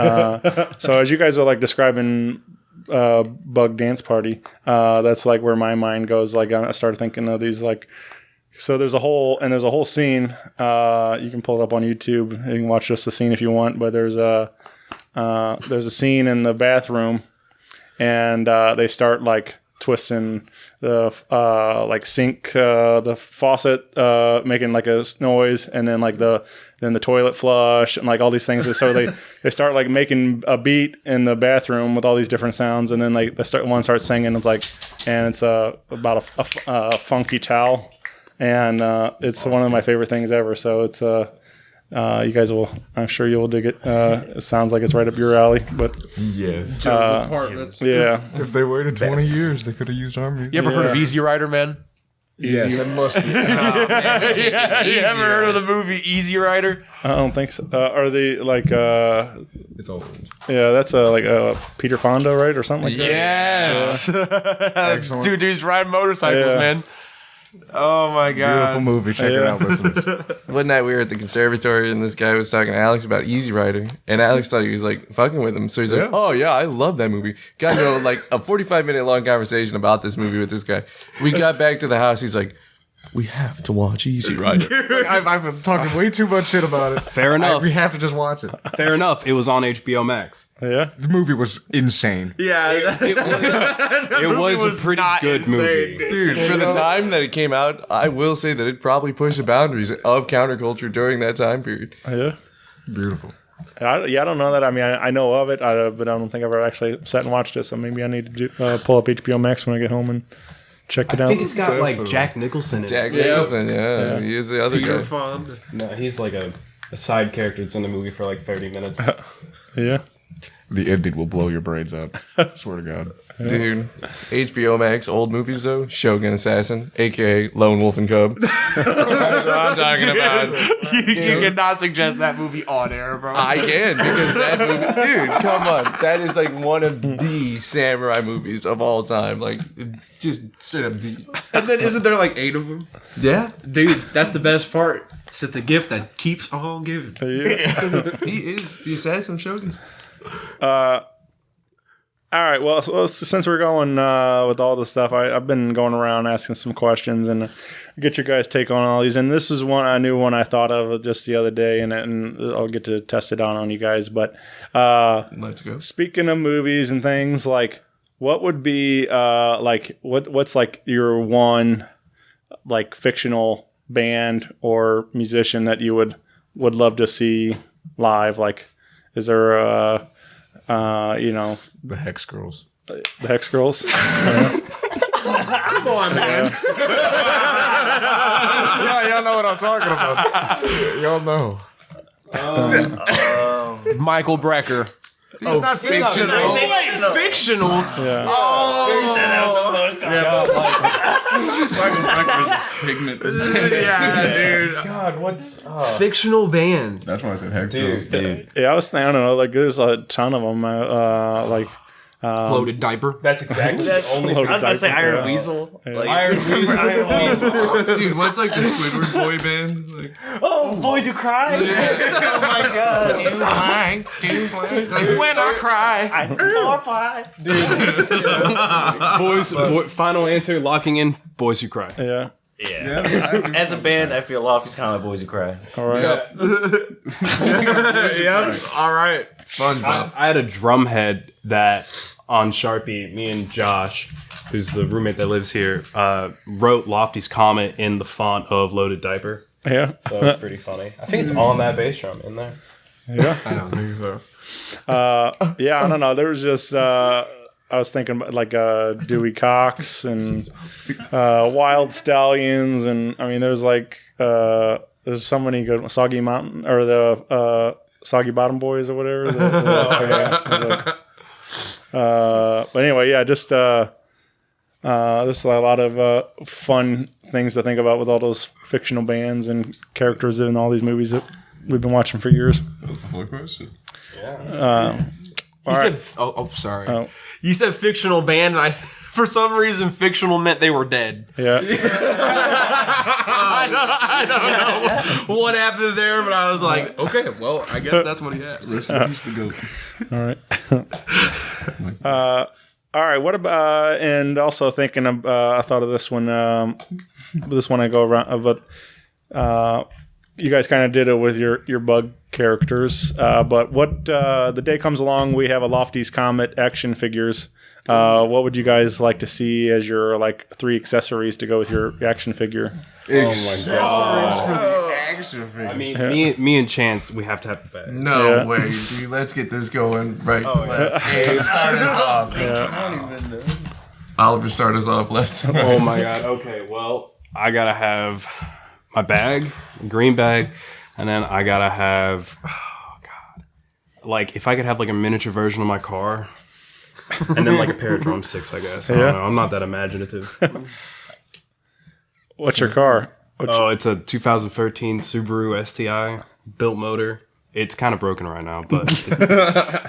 so as you guys are like describing Bug Dance Party, that's like where my mind goes. Like I started thinking of these like, so there's a whole scene, you can pull it up on YouTube, you can watch just the scene if you want, but there's a scene in the bathroom, and they start like twisting the like sink, the faucet, making like a noise, and then like the toilet flush and like all these things. So they start like making a beat in the bathroom with all these different sounds, and then like one starts singing. It's like, and it's about a funky towel, and it's one of my favorite things ever. So it's you guys will, I'm sure you will dig it. It sounds like it's right up your alley, but yes, yeah. If they waited 20 years, they could have used our music. You ever heard of Easy Rider, man? Yes, that must be. You ever heard of the movie Easy Rider? I don't think so. Are they like? It's over. Yeah, that's like Peter Fonda, right, or something like that. Yes. Two dudes riding motorcycles, man. Oh my god! Beautiful movie. Check it out, listeners. One night we were at the conservatory and this guy was talking to Alex about Easy Rider, and Alex thought he was like fucking with him. So he's like, "Oh yeah, I love that movie." Got into like a 45-minute long conversation about this movie with this guy. We got back to the house. He's like, "We have to watch Easy Rider." I've been talking way too much shit about it. Fair enough. We have to just watch it. Fair enough. It was on HBO Max. Yeah, the movie was insane. Yeah, it was a pretty good movie, dude. For the time that it came out, I will say that it probably pushed the boundaries of counterculture during that time period. Yeah, beautiful. I don't know that. I mean, I know of it, but I don't think I've ever actually sat and watched it. So maybe I need to pull up HBO Max when I get home and check it I out. think it's got like Jack Nicholson in Jack it. Nicholson, yeah. He is the other Peter guy. Fonda. No, he's like a side character that's in the movie for like 30 minutes. Yeah. The ending will blow your brains out. I swear to God. Dude, HBO Max old movies though. Shogun Assassin, aka Lone Wolf and Cub. That's what I'm talking about. You cannot suggest that movie on air, bro. I can because that movie, dude. Come on, that is like one of the samurai movies of all time. Like, just straight up the. And then isn't there like 8 of them? Yeah, dude, that's the best part. It's just the gift that keeps on giving. He is the assassin of Shoguns. All right. Well, since we're going with all this stuff, I've been going around asking some questions and get your guys' take on all these. And this is a new one I thought of just the other day, and I'll get to test it on you guys. But let's go. Speaking of movies and things, like what would be what's like your one like fictional band or musician that you would love to see live? Like, is there the Hex Girls. The Hex Girls. Come on, man. Yeah, y'all know what I'm talking about. Y'all know. Michael Brecker. He's not fictional. Wait, fictional? Yeah. Figment. Yeah, dude. God, what's fictional band? That's why I said Hex Girls. Yeah, I was thinking, I don't know, like there's a ton of them. Loaded diaper. That's exactly That's only. I was about to say diaper, Iron Weasel. Yeah. Like, Iron Weasel. Dude, what's like the Squidward boy band? Like, oh, boys who cry. Oh my god. Like, when I cry. I glorify. Final answer, locking in, Boys Who Cry. Yeah. Yeah. As a band, I feel Lofty's kind of like Boys Who Cry. All right. Yeah. All right. SpongeBob. I had a drum head that on Sharpie, me and Josh, who's the roommate that lives here, wrote Lofty's Comet in the font of Loaded Diaper. Yeah. So it's pretty funny. I think it's on that bass drum in there. Yeah. I don't think so. Yeah, I don't know. There was just I was thinking about like Dewey Cox and Wild Stallions, and I mean there's like there's so many good Soggy Mountain or the Soggy Bottom Boys or whatever. But anyway, yeah, just there's a lot of fun things to think about with all those fictional bands and characters in all these movies that we've been watching for years. That's the whole question. Yeah. You said, sorry. Oh. You said fictional band, and for some reason, fictional meant they were dead. Yeah. I don't know what happened there, but I was like, okay, well, I guess that's what he has. Rest in peace, the goat. All right. All right. What about, and also thinking of, I thought of this one, I go around, but you guys kind of did it with your bug characters, but what the day comes along, we have a Lofty's Comet action figures. What would you guys like to see as your like 3 accessories to go with your action figure? Oh my god! Action figure. I mean, me and Chance, we have to have the bag. No way, dude. Let's get this going right to left. Hey, start us off. Oliver, start us off left to right. Oh my god. Okay, well, I gotta have my bag, green bag, and then I gotta have, oh god, like if I could have like a miniature version of my car, and then like a pair of drumsticks, I guess. I don't know. I'm not that imaginative. What's your car? It's a 2013 Subaru STI, built motor. It's kind of broken right now, but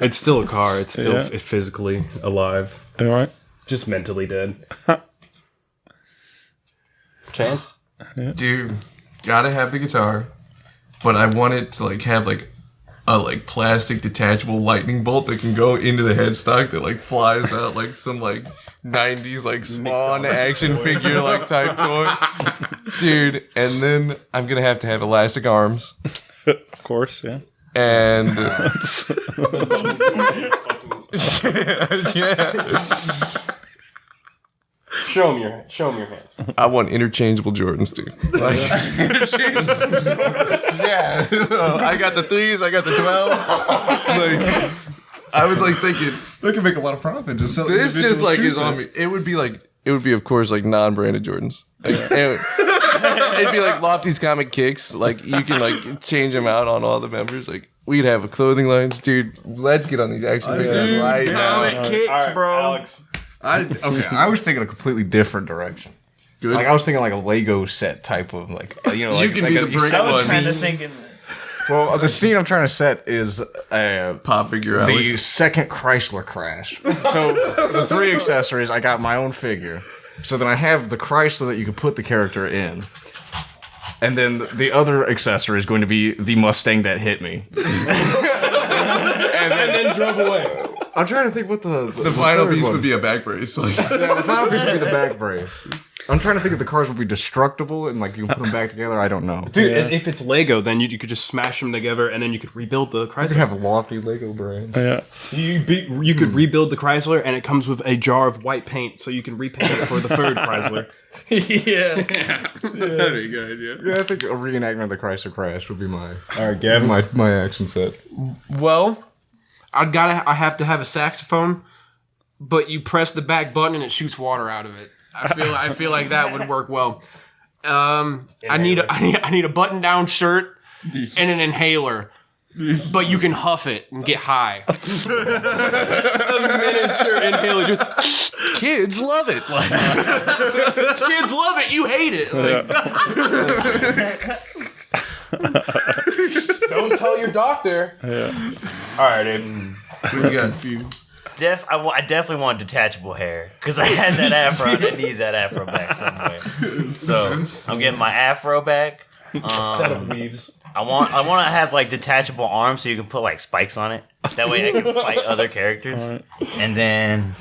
it's still a car. It's still physically alive. All right. Just mentally dead. Chance? Dude, gotta have the guitar, but I want it to like have like a like plastic detachable lightning bolt that can go into the headstock that like flies out like some like 90s like Spawn action figure like type toy. Dude, and then I'm gonna have to have elastic arms. Of course, yeah. And Show him your hands. I want interchangeable Jordans too. Like, yeah, I got the 3s, I got the 12s. Like, I was like thinking, They can make a lot of profit. Just sell this just like is on on me. It would be like it would be, of course, like non-branded Jordans. It'd be like Lofty's Comic Kicks. Like you can like change them out on all the members. Like we'd have a clothing lines, dude. Let's get on these action figures right now. Comic Kicks, bro. Alex. I was thinking a completely different direction. Good. Like I was thinking like a Lego set type of like you can be the brick I was one. kind of thinking. Well, the scene I'm trying to set is Pop figure the Alex. second Chrysler crash. So the 3 accessories, I got my own figure. So then I have the Chrysler that you can put the character in. And then the other accessory is going to be the Mustang that hit me. and then drove away. I'm trying to think what the final third piece one. would be a back brace. Like. Yeah, the final piece would be the back brace. I'm trying to think if the cars would be destructible and like you can put them back together. I don't know. Dude, if it's Lego, then you could just smash them together and then you could rebuild the You Chrysler. could have lofty Lego brands. Yeah. You could rebuild the Chrysler and it comes with a jar of white paint so you can repaint it for the third Chrysler. Yeah. That'd be good, yeah. Yeah, I think a reenactment of the Chrysler crash would be my Gavin. my action set. Well, I have to have a saxophone, but you press the back button and it shoots water out of it. I feel like that would work well. I need a button down shirt and an inhaler. But you can huff it and get high. A miniature inhaler. Kids love it. Like, kids love it. You hate it. Like, don't tell your doctor. Yeah. All right, dude. we got Fuse. I definitely want detachable hair because I had that afro and I need that afro back somewhere. So I'm getting my afro back. Set of weaves. I want to have like detachable arms so you can put like spikes on it. That way I can fight other characters. Right. And then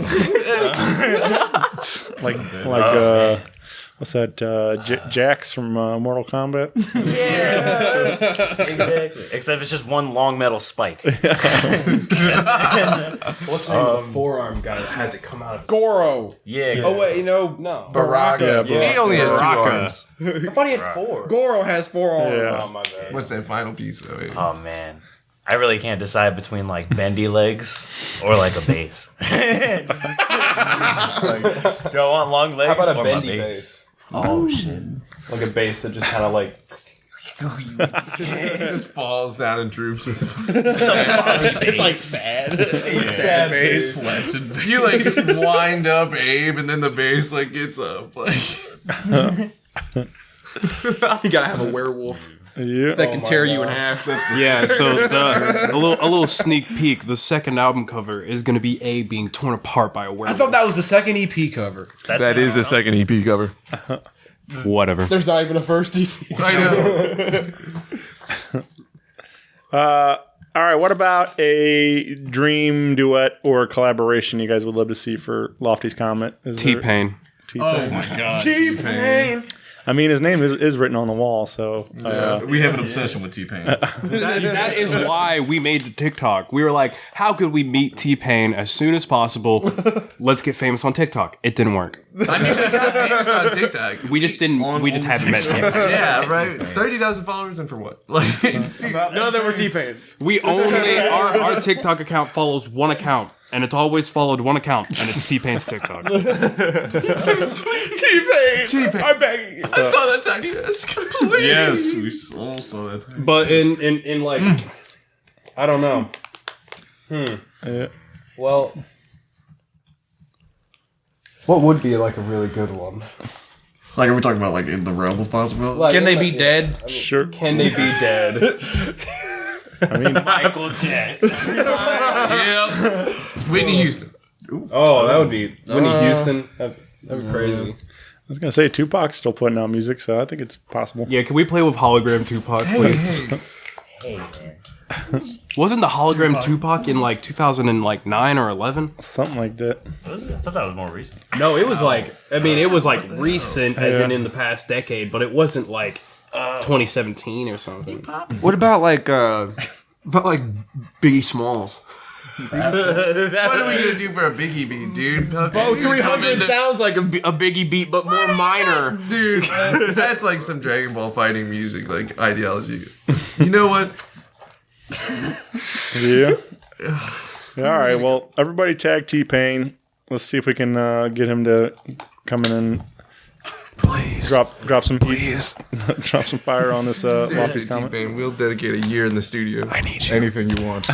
what's that? Jax from Mortal Kombat. Yeah, exactly. Except it's just one long metal spike. What's the name of the forearm guy that has it come out of Goro. Yeah. Oh wait, no. Baraka. Yeah, he only has 2 arms. I thought he had 4. Goro has 4 arms. Yeah. Oh my bad. What's that final piece though? Oh man. I really can't decide between like bendy legs or like a bass. Do I want long legs How about a or bendy my bass? Oh shit. Like a bass that just kind of like It just falls down and droops at the It's like sad. It's sad bass. You like wind up Abe and then the bass like gets up. Like you gotta have a werewolf. Yeah. That can tear you in half. yeah. So a little sneak peek. The second album cover is going to be Abe being torn apart by a werewolf. I thought that was the second EP cover. That is the second EP cover. Whatever. There's not even a first EP. I know. All right. What about a dream duet or collaboration you guys would love to see for Lofty's Comet? T-Pain. Oh my god. T-Pain. I mean, his name is written on the wall, so we have an obsession with T-Pain. That is why we made the TikTok. We were like, how could we meet T-Pain as soon as possible? Let's get famous on TikTok. It didn't work. I mean, we got famous on TikTok. We just didn't. We just hadn't met T-Pain. Yeah, right. 30,000 followers and for what? Like, none of them were T-Pain. We only our TikTok account follows one account. And it's always followed one account, and it's T-Pain's TikTok. T-Pain! I'm begging you. I saw that tiny desk. Please. Yes, we all saw that. But in like, I don't know. Well, what would be like a really good one? Like, are we talking about like in the realm of possibility? Like, Can they be dead? I mean, sure. Can they be dead? I mean, Michael Jackson. Yeah. Whitney Houston. Oh, that would be Whitney Houston. That'd be crazy. I was gonna say Tupac's still putting out music, so I think it's possible. Yeah, can we play with hologram Tupac, please? Hey man. Wasn't the hologram Tupac in like 2009 or 11? Something like that. Was it? I thought that was more recent. No, it was like. I mean, it was like recent, as in the past decade, but it wasn't like 2017 or something. What about like Biggie Smalls? What are we gonna do for a Biggie beat, dude? Oh, 300 sounds like a Biggie beat, but more minor. Dude, that's like some Dragon Ball fighting music, like ideology. You know what? Yeah. All right. Well, everybody tag T-Pain. Let's see if we can get him to coming in. Please drop some heat. Drop some fire on this Lofty's comment. T-Pain, we'll dedicate a year in the studio. I need you. Anything you want.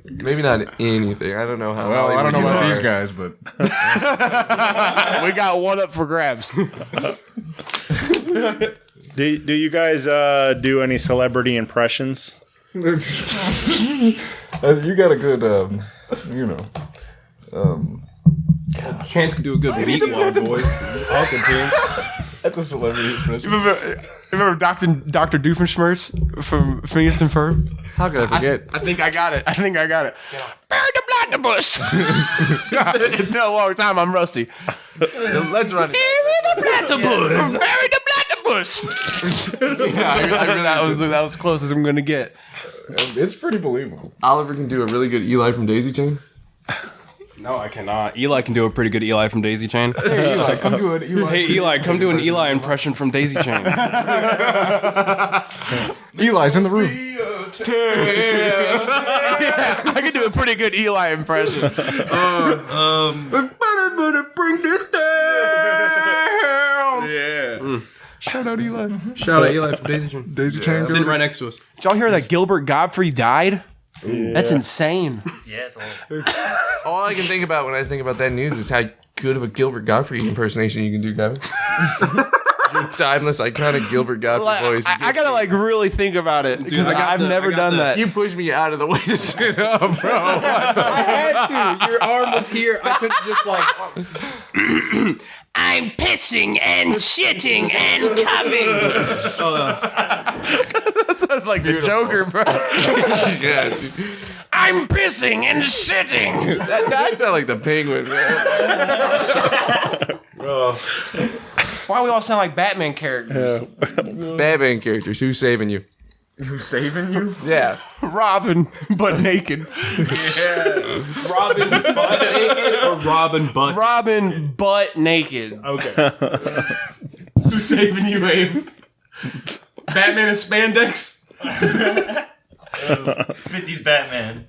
Maybe not anything. I don't know how. Well, I don't know Hollywood about you these are. guys, but We got one up for grabs. Do you guys do any celebrity impressions? you got a good, Chance can do a good meatwad voice. I'll continue. That's a celebrity impression. Remember Dr. Doofenshmirtz from Phineas and Ferb? How could I forget? I think I got it. Bury the platypus. It's been a long time. I'm rusty. Let's run it. Bury the platypus. That was close as I'm gonna get. It's pretty believable. Oliver can do a really good Eli from Daisy Chain. No, I cannot. Eli can do a pretty good Eli from Daisy Chain. Hey, Eli, come do it. Hey, Eli, come do an Eli impression from Daisy Chain. Eli's in the room. I can do a pretty good Eli impression. Better bring this down. Yeah. Shout out Eli. Shout out Eli from Daisy Chain. Daisy Chain. Sitting right next to us. Did y'all hear that Gilbert Godfrey died? That's insane. Yeah, All I can think about when I think about that news is how good of a Gilbert Gottfried impersonation you can do, Gavin. Your timeless, iconic Gilbert Gottfried voice. I gotta really think about it because I've never done that. You pushed me out of the way to sit up, bro. I had to. Your arm was here. I couldn't just I'm pissing and shitting and coming. That sounds like the Joker, bro. Yeah, dude. I'm pissing and shitting. That sounds like the Penguin, man. Why do we all sound like Batman characters? Batman characters. Who's saving you? Who's saving you? Yeah. Robin, but naked. Yeah. Robin butt naked or Robin butt? Robin, butt naked. Okay. Who's saving you, Abe? Batman in spandex? 50s Batman.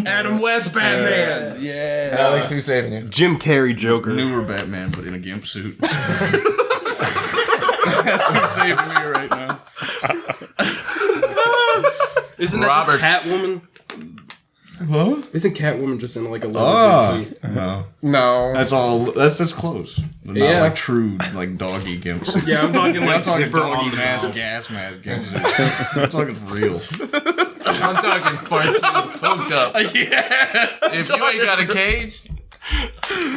Adam West Batman. Yeah. Alex, who's saving you? Jim Carrey Joker. Newer Batman, but in a gimp suit. That's who's saving me right now. Isn't that Robert. just Catwoman? What? Isn't Catwoman just in like a leather suit? No. No. That's all. That's close. But not Yeah. like true, like doggy gimp suit. Yeah, I'm talking like I'm talking zipper dog on the mask, mouth. gas mask gimp suit. I'm talking real. I'm talking fart tube funked up. Yeah. If you ain't got a cage,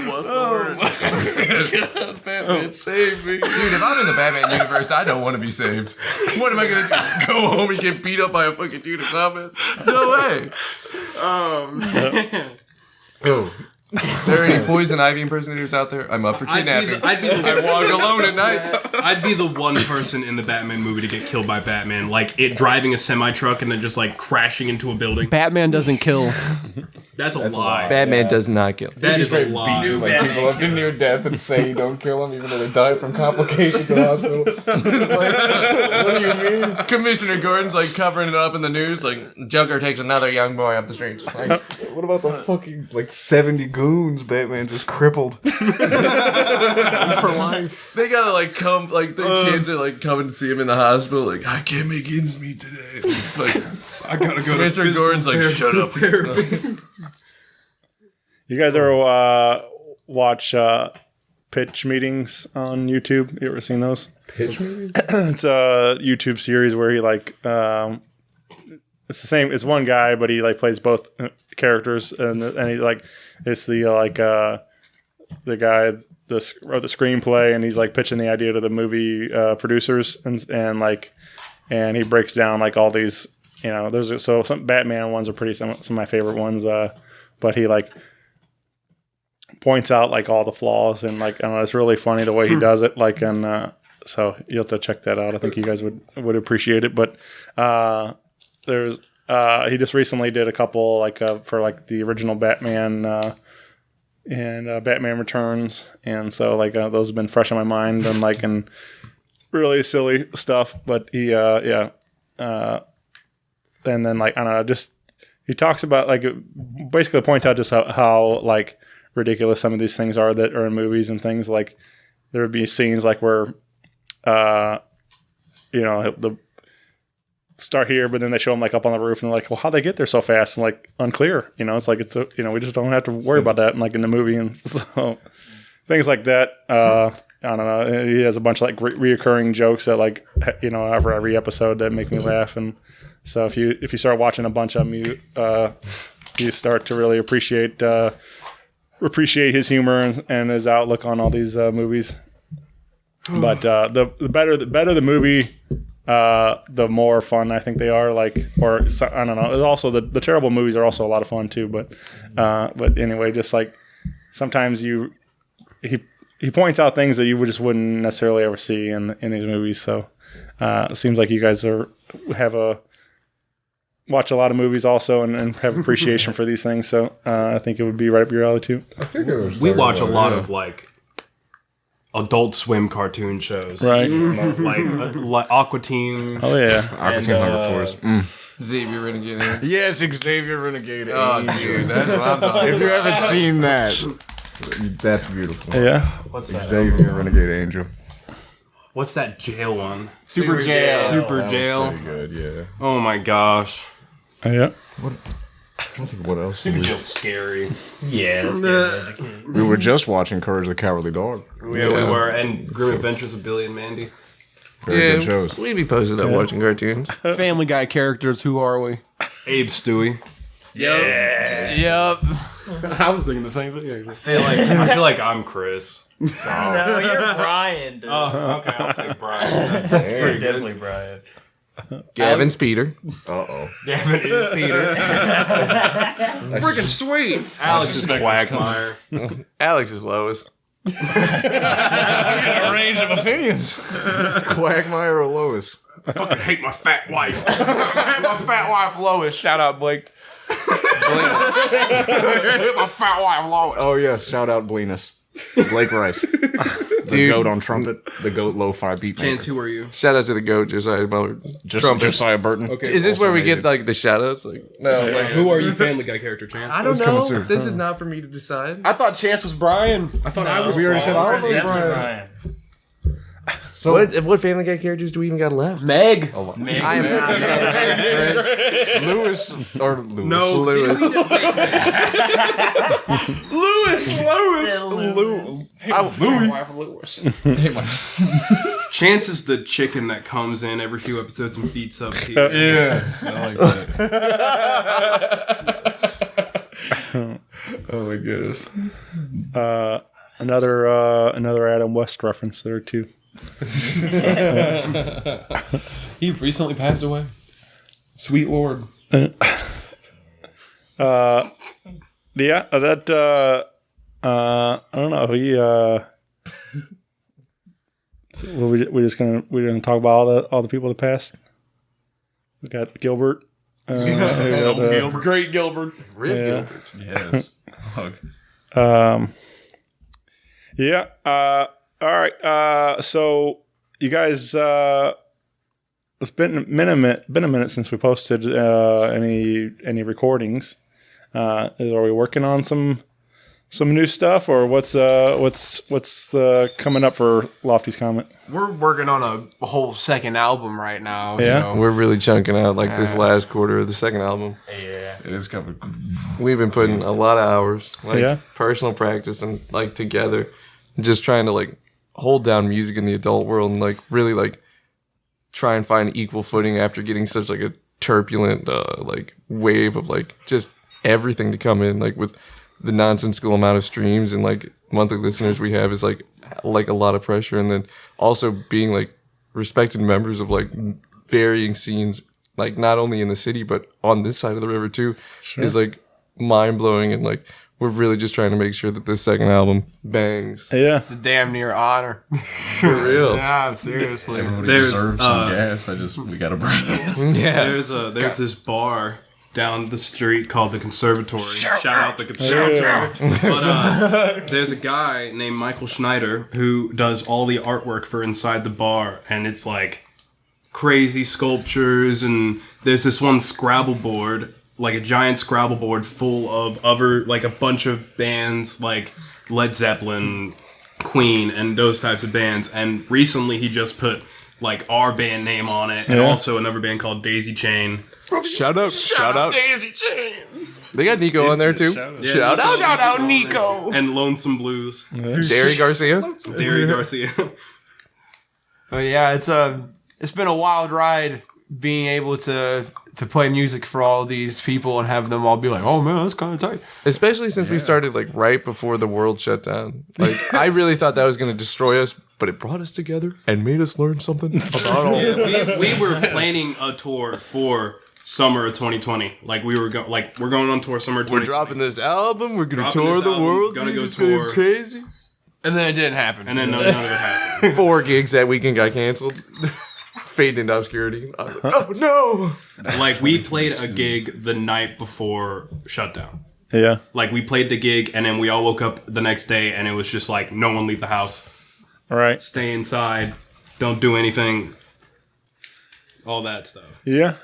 What's the word? Batman, save me. Dude, if I'm in the Batman universe, I don't want to be saved. What am I going to do? Go home and get beat up by a fucking dude in comments? No way. Yo, there are any Poison Ivy impersonators out there? I'm up for kidnapping. I walk alone at night. I'd be the one person in the Batman movie to get killed by Batman. Like it driving a semi-truck and then just like crashing into a building. Batman doesn't kill. That's a lie. Batman does not kill. That is a Straight lie. beat like people up to near death and say you don't kill them even though they die from complications in the hospital. Like, what do you mean? Commissioner Gordon's like covering it up in the news, like Joker takes another young boy up the streets. Like, What about the fucking 70 goons Batman just crippled for life? they gotta like come, like their kids are like coming to see him in the hospital. Like, I can't make ends meet today. Like, I gotta go to Mr. Gordon's like, shut up. You guys ever watch pitch meetings on YouTube? You ever seen those? Pitch meetings? It's a YouTube series where he like it's the same. It's one guy, but he like plays both characters, and he like it's the the guy wrote the screenplay, and he's like pitching the idea to the movie producers, and he breaks down like all these. You know, some Batman ones are pretty some of my favorite ones, but he like points out like all the flaws, and like I don't know, it's really funny the way he does it. Like, and so you have to check that out. I think you guys would appreciate it. But there's he just recently did a couple like for like the original Batman and Batman Returns, and so like those have been fresh on my mind and really silly stuff. But he and then like I don't know, just he talks about like basically points out just how like ridiculous some of these things are that are in movies and things. Like there would be scenes like where, the start here, but then they show them like up on the roof and they're like, well, how'd they get there so fast? And like unclear, it's like, we just don't have to worry about that. And like in the movie. And so things like that. I don't know. He has a bunch of like reoccurring jokes that like, after every episode that make me laugh. And so if you start watching a bunch of them, you start to really appreciate his humor and his outlook on all these movies. But the better the movie, the more fun I think they are. Like, or I don't know. Also, the terrible movies are also a lot of fun too. But anyway, just like sometimes he points out things that you wouldn't necessarily ever see in these movies. So it seems like you guys watch a lot of movies also and have appreciation for these things. So I think it would be right up your alley too. I think it was. We watch a lot of like Adult Swim cartoon shows, right? Like Aqua Teen. Oh yeah, Aqua Teen Hunger Force. Xavier Renegade Angel. Yes, Xavier Renegade Angel. Oh, dude, that's what I'm talking If you haven't seen that, that's beautiful. Yeah. What's that? Xavier Renegade Angel. What's that jail one? Super Jail. Super That Jail. was pretty good, yeah. Oh my gosh. Yeah. I don't think what else. Super Jail's scary. Yeah, that's good as a kid. We were just watching Courage the Cowardly Dog. Yeah, we were. And Grim Adventures of Billy and Mandy. Very good shows. We'd be posted up watching cartoons. Family Guy characters, who are we? Abe Stewie. Yep. I was thinking the same thing. I feel like I'm Chris. No, you're Bryan, dude. Oh, okay, I'll take Bryan. That's pretty good. Definitely Bryan. Gavin's Peter. Uh-oh. Gavin is Peter. Freaking sweet. Alex is Quagmire. Alex is Lois. A range of opinions. Quagmire or Lois? I fucking hate my fat wife. My fat wife Lois. Shout out Blake. My fat wife Lois. Oh yes, shout out Blenus. Blake Rice. The goat on trumpet. The goat lo-fi beat maker. Chance, who are you? Shout out to the goat, Josiah Butler. Josiah Burton. Okay. Is this Also where we amazing. get like the shout outs? Like, no, like, Who are you, Family Guy character, Chance? I don't coming know. soon. This is not for me to decide. I thought Chance was Brian. I thought I was. We already said all of them. Definitely Brian. Bryan. So What Family Guy characters do we even got left? Meg. I am Lewis or Lewis? No. Lewis. Lewis. Lewis. Chance is the chicken that comes in every few episodes and beats up people. Yeah, I like that. Oh my goodness. Another Adam West reference there too. He recently passed away. Sweet Lord. Yeah, that I don't know. We didn't talk about all the people that passed. We got Gilbert. Great Gilbert. Gilbert. Yes. Yeah. All right. So you guys, it's been a minute since we posted any recordings. Are we working on some new stuff, or what's coming up for Lofty's Comet? We're working on a whole second album right now. Yeah? So. We're really chunking out like this last quarter of the second album. Yeah. It is coming. We've been putting a lot of hours, like Yeah? personal practice and like together, just trying to like hold down music in the adult world and like really like try and find equal footing after getting such like a turbulent like wave of like just everything to come in, like with the nonsensical amount of streams and like monthly listeners we have is like a lot of pressure, and then also being like respected members of like varying scenes, like not only in the city but on this side of the river too, is like mind blowing, and like we're really just trying to make sure that this second album bangs. Yeah, it's a damn near honor. For real. Yeah, seriously. Everybody There's, deserves some gas. We got to bring it. Yeah. There's this bar down the street called the Conservatory. Shout out the Conservatory. But there's a guy named Michael Schneider who does all the artwork for inside the bar, and it's like crazy sculptures, and there's this one Scrabble board like a giant Scrabble board full of other, like a bunch of bands like Led Zeppelin, Queen, and those types of bands. And recently he just put like our band name on it, and also another band called Daisy Chain. Shout out. Daisy Chain. They got Niko on there too. Shout out Niko. And Lonesome Blues. Derry Garcia. But yeah, it's been a wild ride being able to play music for all these people and have them all be like, oh man, that's kind of tight. Especially since we started like right before the world shut down. Like I really thought that was going to destroy us, but it brought us together and made us learn something about all. We were planning a tour for summer of 2020. Like we're going on tour summer 2020. We're dropping this album. We're going to tour the world. Gonna go it's tour. been crazy. And then it didn't happen. And then none of it happened. 4 gigs that weekend got canceled. Fade into obscurity. I was like, oh no! Like we played a gig the night before shutdown. Yeah. Like we played the gig and then we all woke up the next day and it was just like no one leave the house. All right. Stay inside. Don't do anything. All that stuff. Yeah.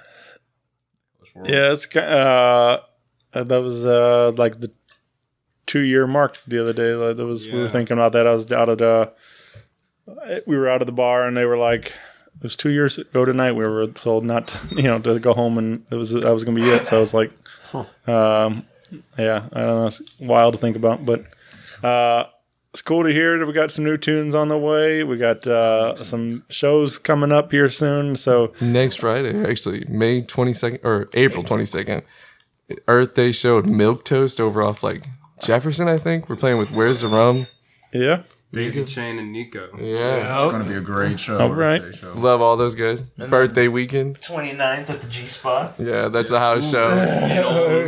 Yeah, it's that was like the 2-year mark the other day. Like, we were thinking about that. I was out of we were out of the bar and they were like, it was 2 years ago tonight. We were told not to, to go home, and that was going to be it. So I was like, yeah, I don't know. It's wild to think about, but it's cool to hear that we got some new tunes on the way. We got some shows coming up here soon. So next Friday, actually, May 22nd or April 22nd, Earth Day show at Milk Toast over off like Jefferson, I think. We're playing with Where's the Rum? Yeah. Daisy Chain and Niko. Yeah. It's going to be a great show. All right. Love all those guys. Birthday weekend. 29th at the G Spot. Yeah, that's a house show.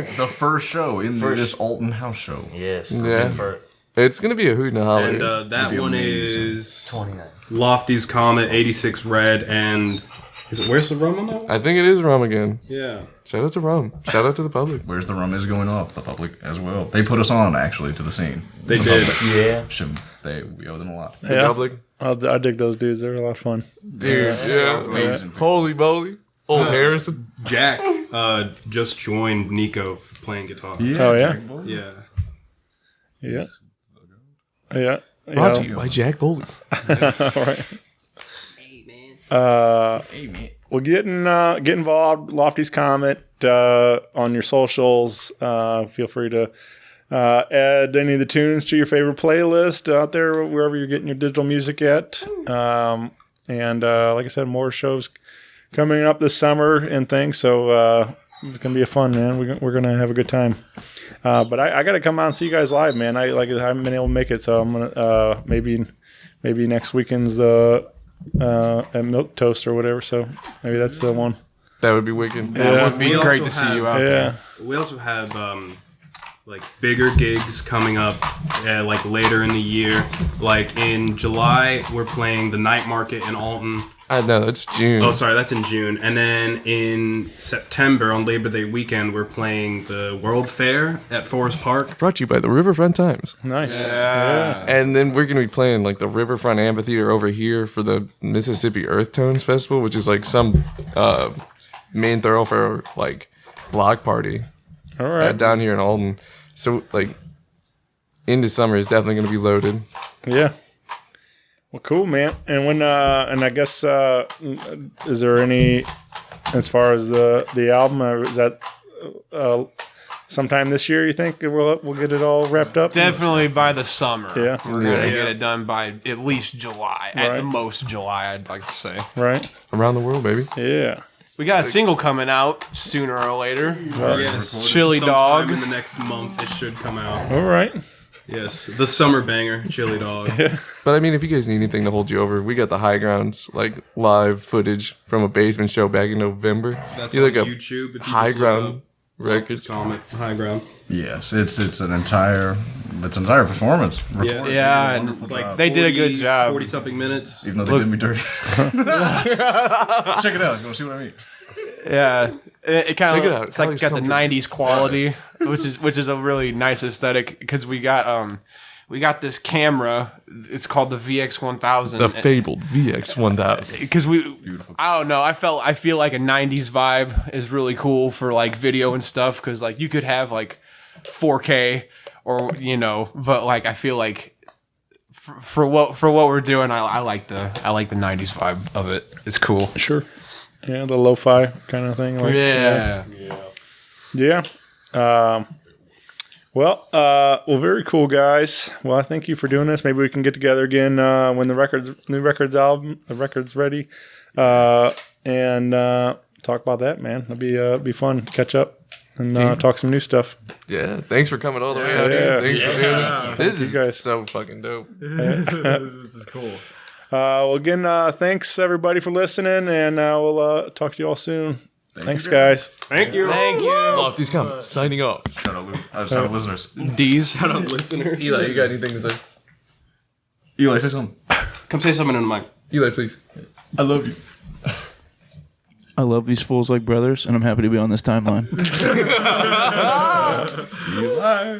The first show in this Alton house show. Yes. Yeah. It's going to be a hoot and a holler. And that one is 29. Lofty's Comet, 86 Red, and is it Where's the Rum on that one? I think it is Rum again. Yeah. Shout out to Rum. Shout out to the public. Where's the Rum is going off the public as well. They put us on actually to the scene. They did. Yeah. We owe them a lot. The public. I dig those dudes. They're a lot of fun. Dude, yeah. Amazing. Holy moly. Old Harrison. Jack just joined Niko playing guitar. Yeah, Oh, yeah? Yeah. Yeah. Yeah. Brought to you by Jack Bowling. All right. Hey, man. Well, get involved. Lofty's Comet on your socials. Feel free to add any of the tunes to your favorite playlist out there, wherever you're getting your digital music at. And like I said, more shows coming up this summer and things. So it's gonna be fun, man. We're gonna have a good time. But I gotta come out and see you guys live, man. I haven't been able to make it, so I'm gonna maybe next weekend's at Milk Toast or whatever. So maybe that's the one. That would be wicked. That would be great to see you out there. We also have like bigger gigs coming up like later in the year. Like in July, we're playing the Night Market in Alton. No, it's June. Oh, sorry, that's in June. And then in September, on Labor Day weekend, we're playing the World Fair at Forest Park. Brought to you by the Riverfront Times. Nice. Yeah. And then we're going to be playing like the Riverfront Amphitheater over here for the Mississippi Earth Tones Festival, which is like some main thoroughfare like block party. All right. Down here in Alton. So like into summer is definitely going to be loaded. Yeah. Well, cool, man. And when and I guess is there any, as far as the album, is that sometime this year? You think we'll get it all wrapped up? Definitely by the summer. Yeah, we're gonna get it done by at least July. At the most July, I'd like to say. Right. Around the world, baby. Yeah. We got a single coming out sooner or later. Yes, Chili sometime Dog. in the next month, it should come out. All right. Yes, the summer banger, Chili Dog. But I mean, if you guys need anything to hold you over, we got the High Grounds like live footage from a basement show back in November. That's you on look up YouTube. If you High just Ground look up Records. Comet, High Ground. Yes, it's an entire performance. Yeah, Yeah, and it's like they did a good job. 40-something minutes. Even though they did me dirty. Check it out. You want to see what I mean? Yeah, it kind Check it of out. it's like Alex, got the come through. '90s quality, which is a really nice aesthetic because we got we got this camera. It's called the VX1000. The fabled VX1000. Because I don't know. I feel like a '90s vibe is really cool for like video and stuff. Because like you could have like 4K or but like I feel like for what we're doing, I like the '90s vibe of it. It's cool. Sure. Yeah, the lo-fi kind of thing. Like, yeah. Well, very cool, guys. Well, I thank you for doing this. Maybe we can get together again when the record's ready, and talk about that, man. It'll be fun to catch up and talk some new stuff. Yeah, thanks for coming all the way out here. Thanks for doing this. This is so fucking dope. This is cool. Well, again, thanks everybody for listening, and we'll talk to you all soon. Thanks, guys. Thank you. Lofty's coming. Signing off. Shout out listeners. D's. Shout out listeners. Eli, you got anything to say? Eli, say something. Come say something in the mic. Eli, please. I love you. I love these fools like brothers, and I'm happy to be on this timeline. Eli.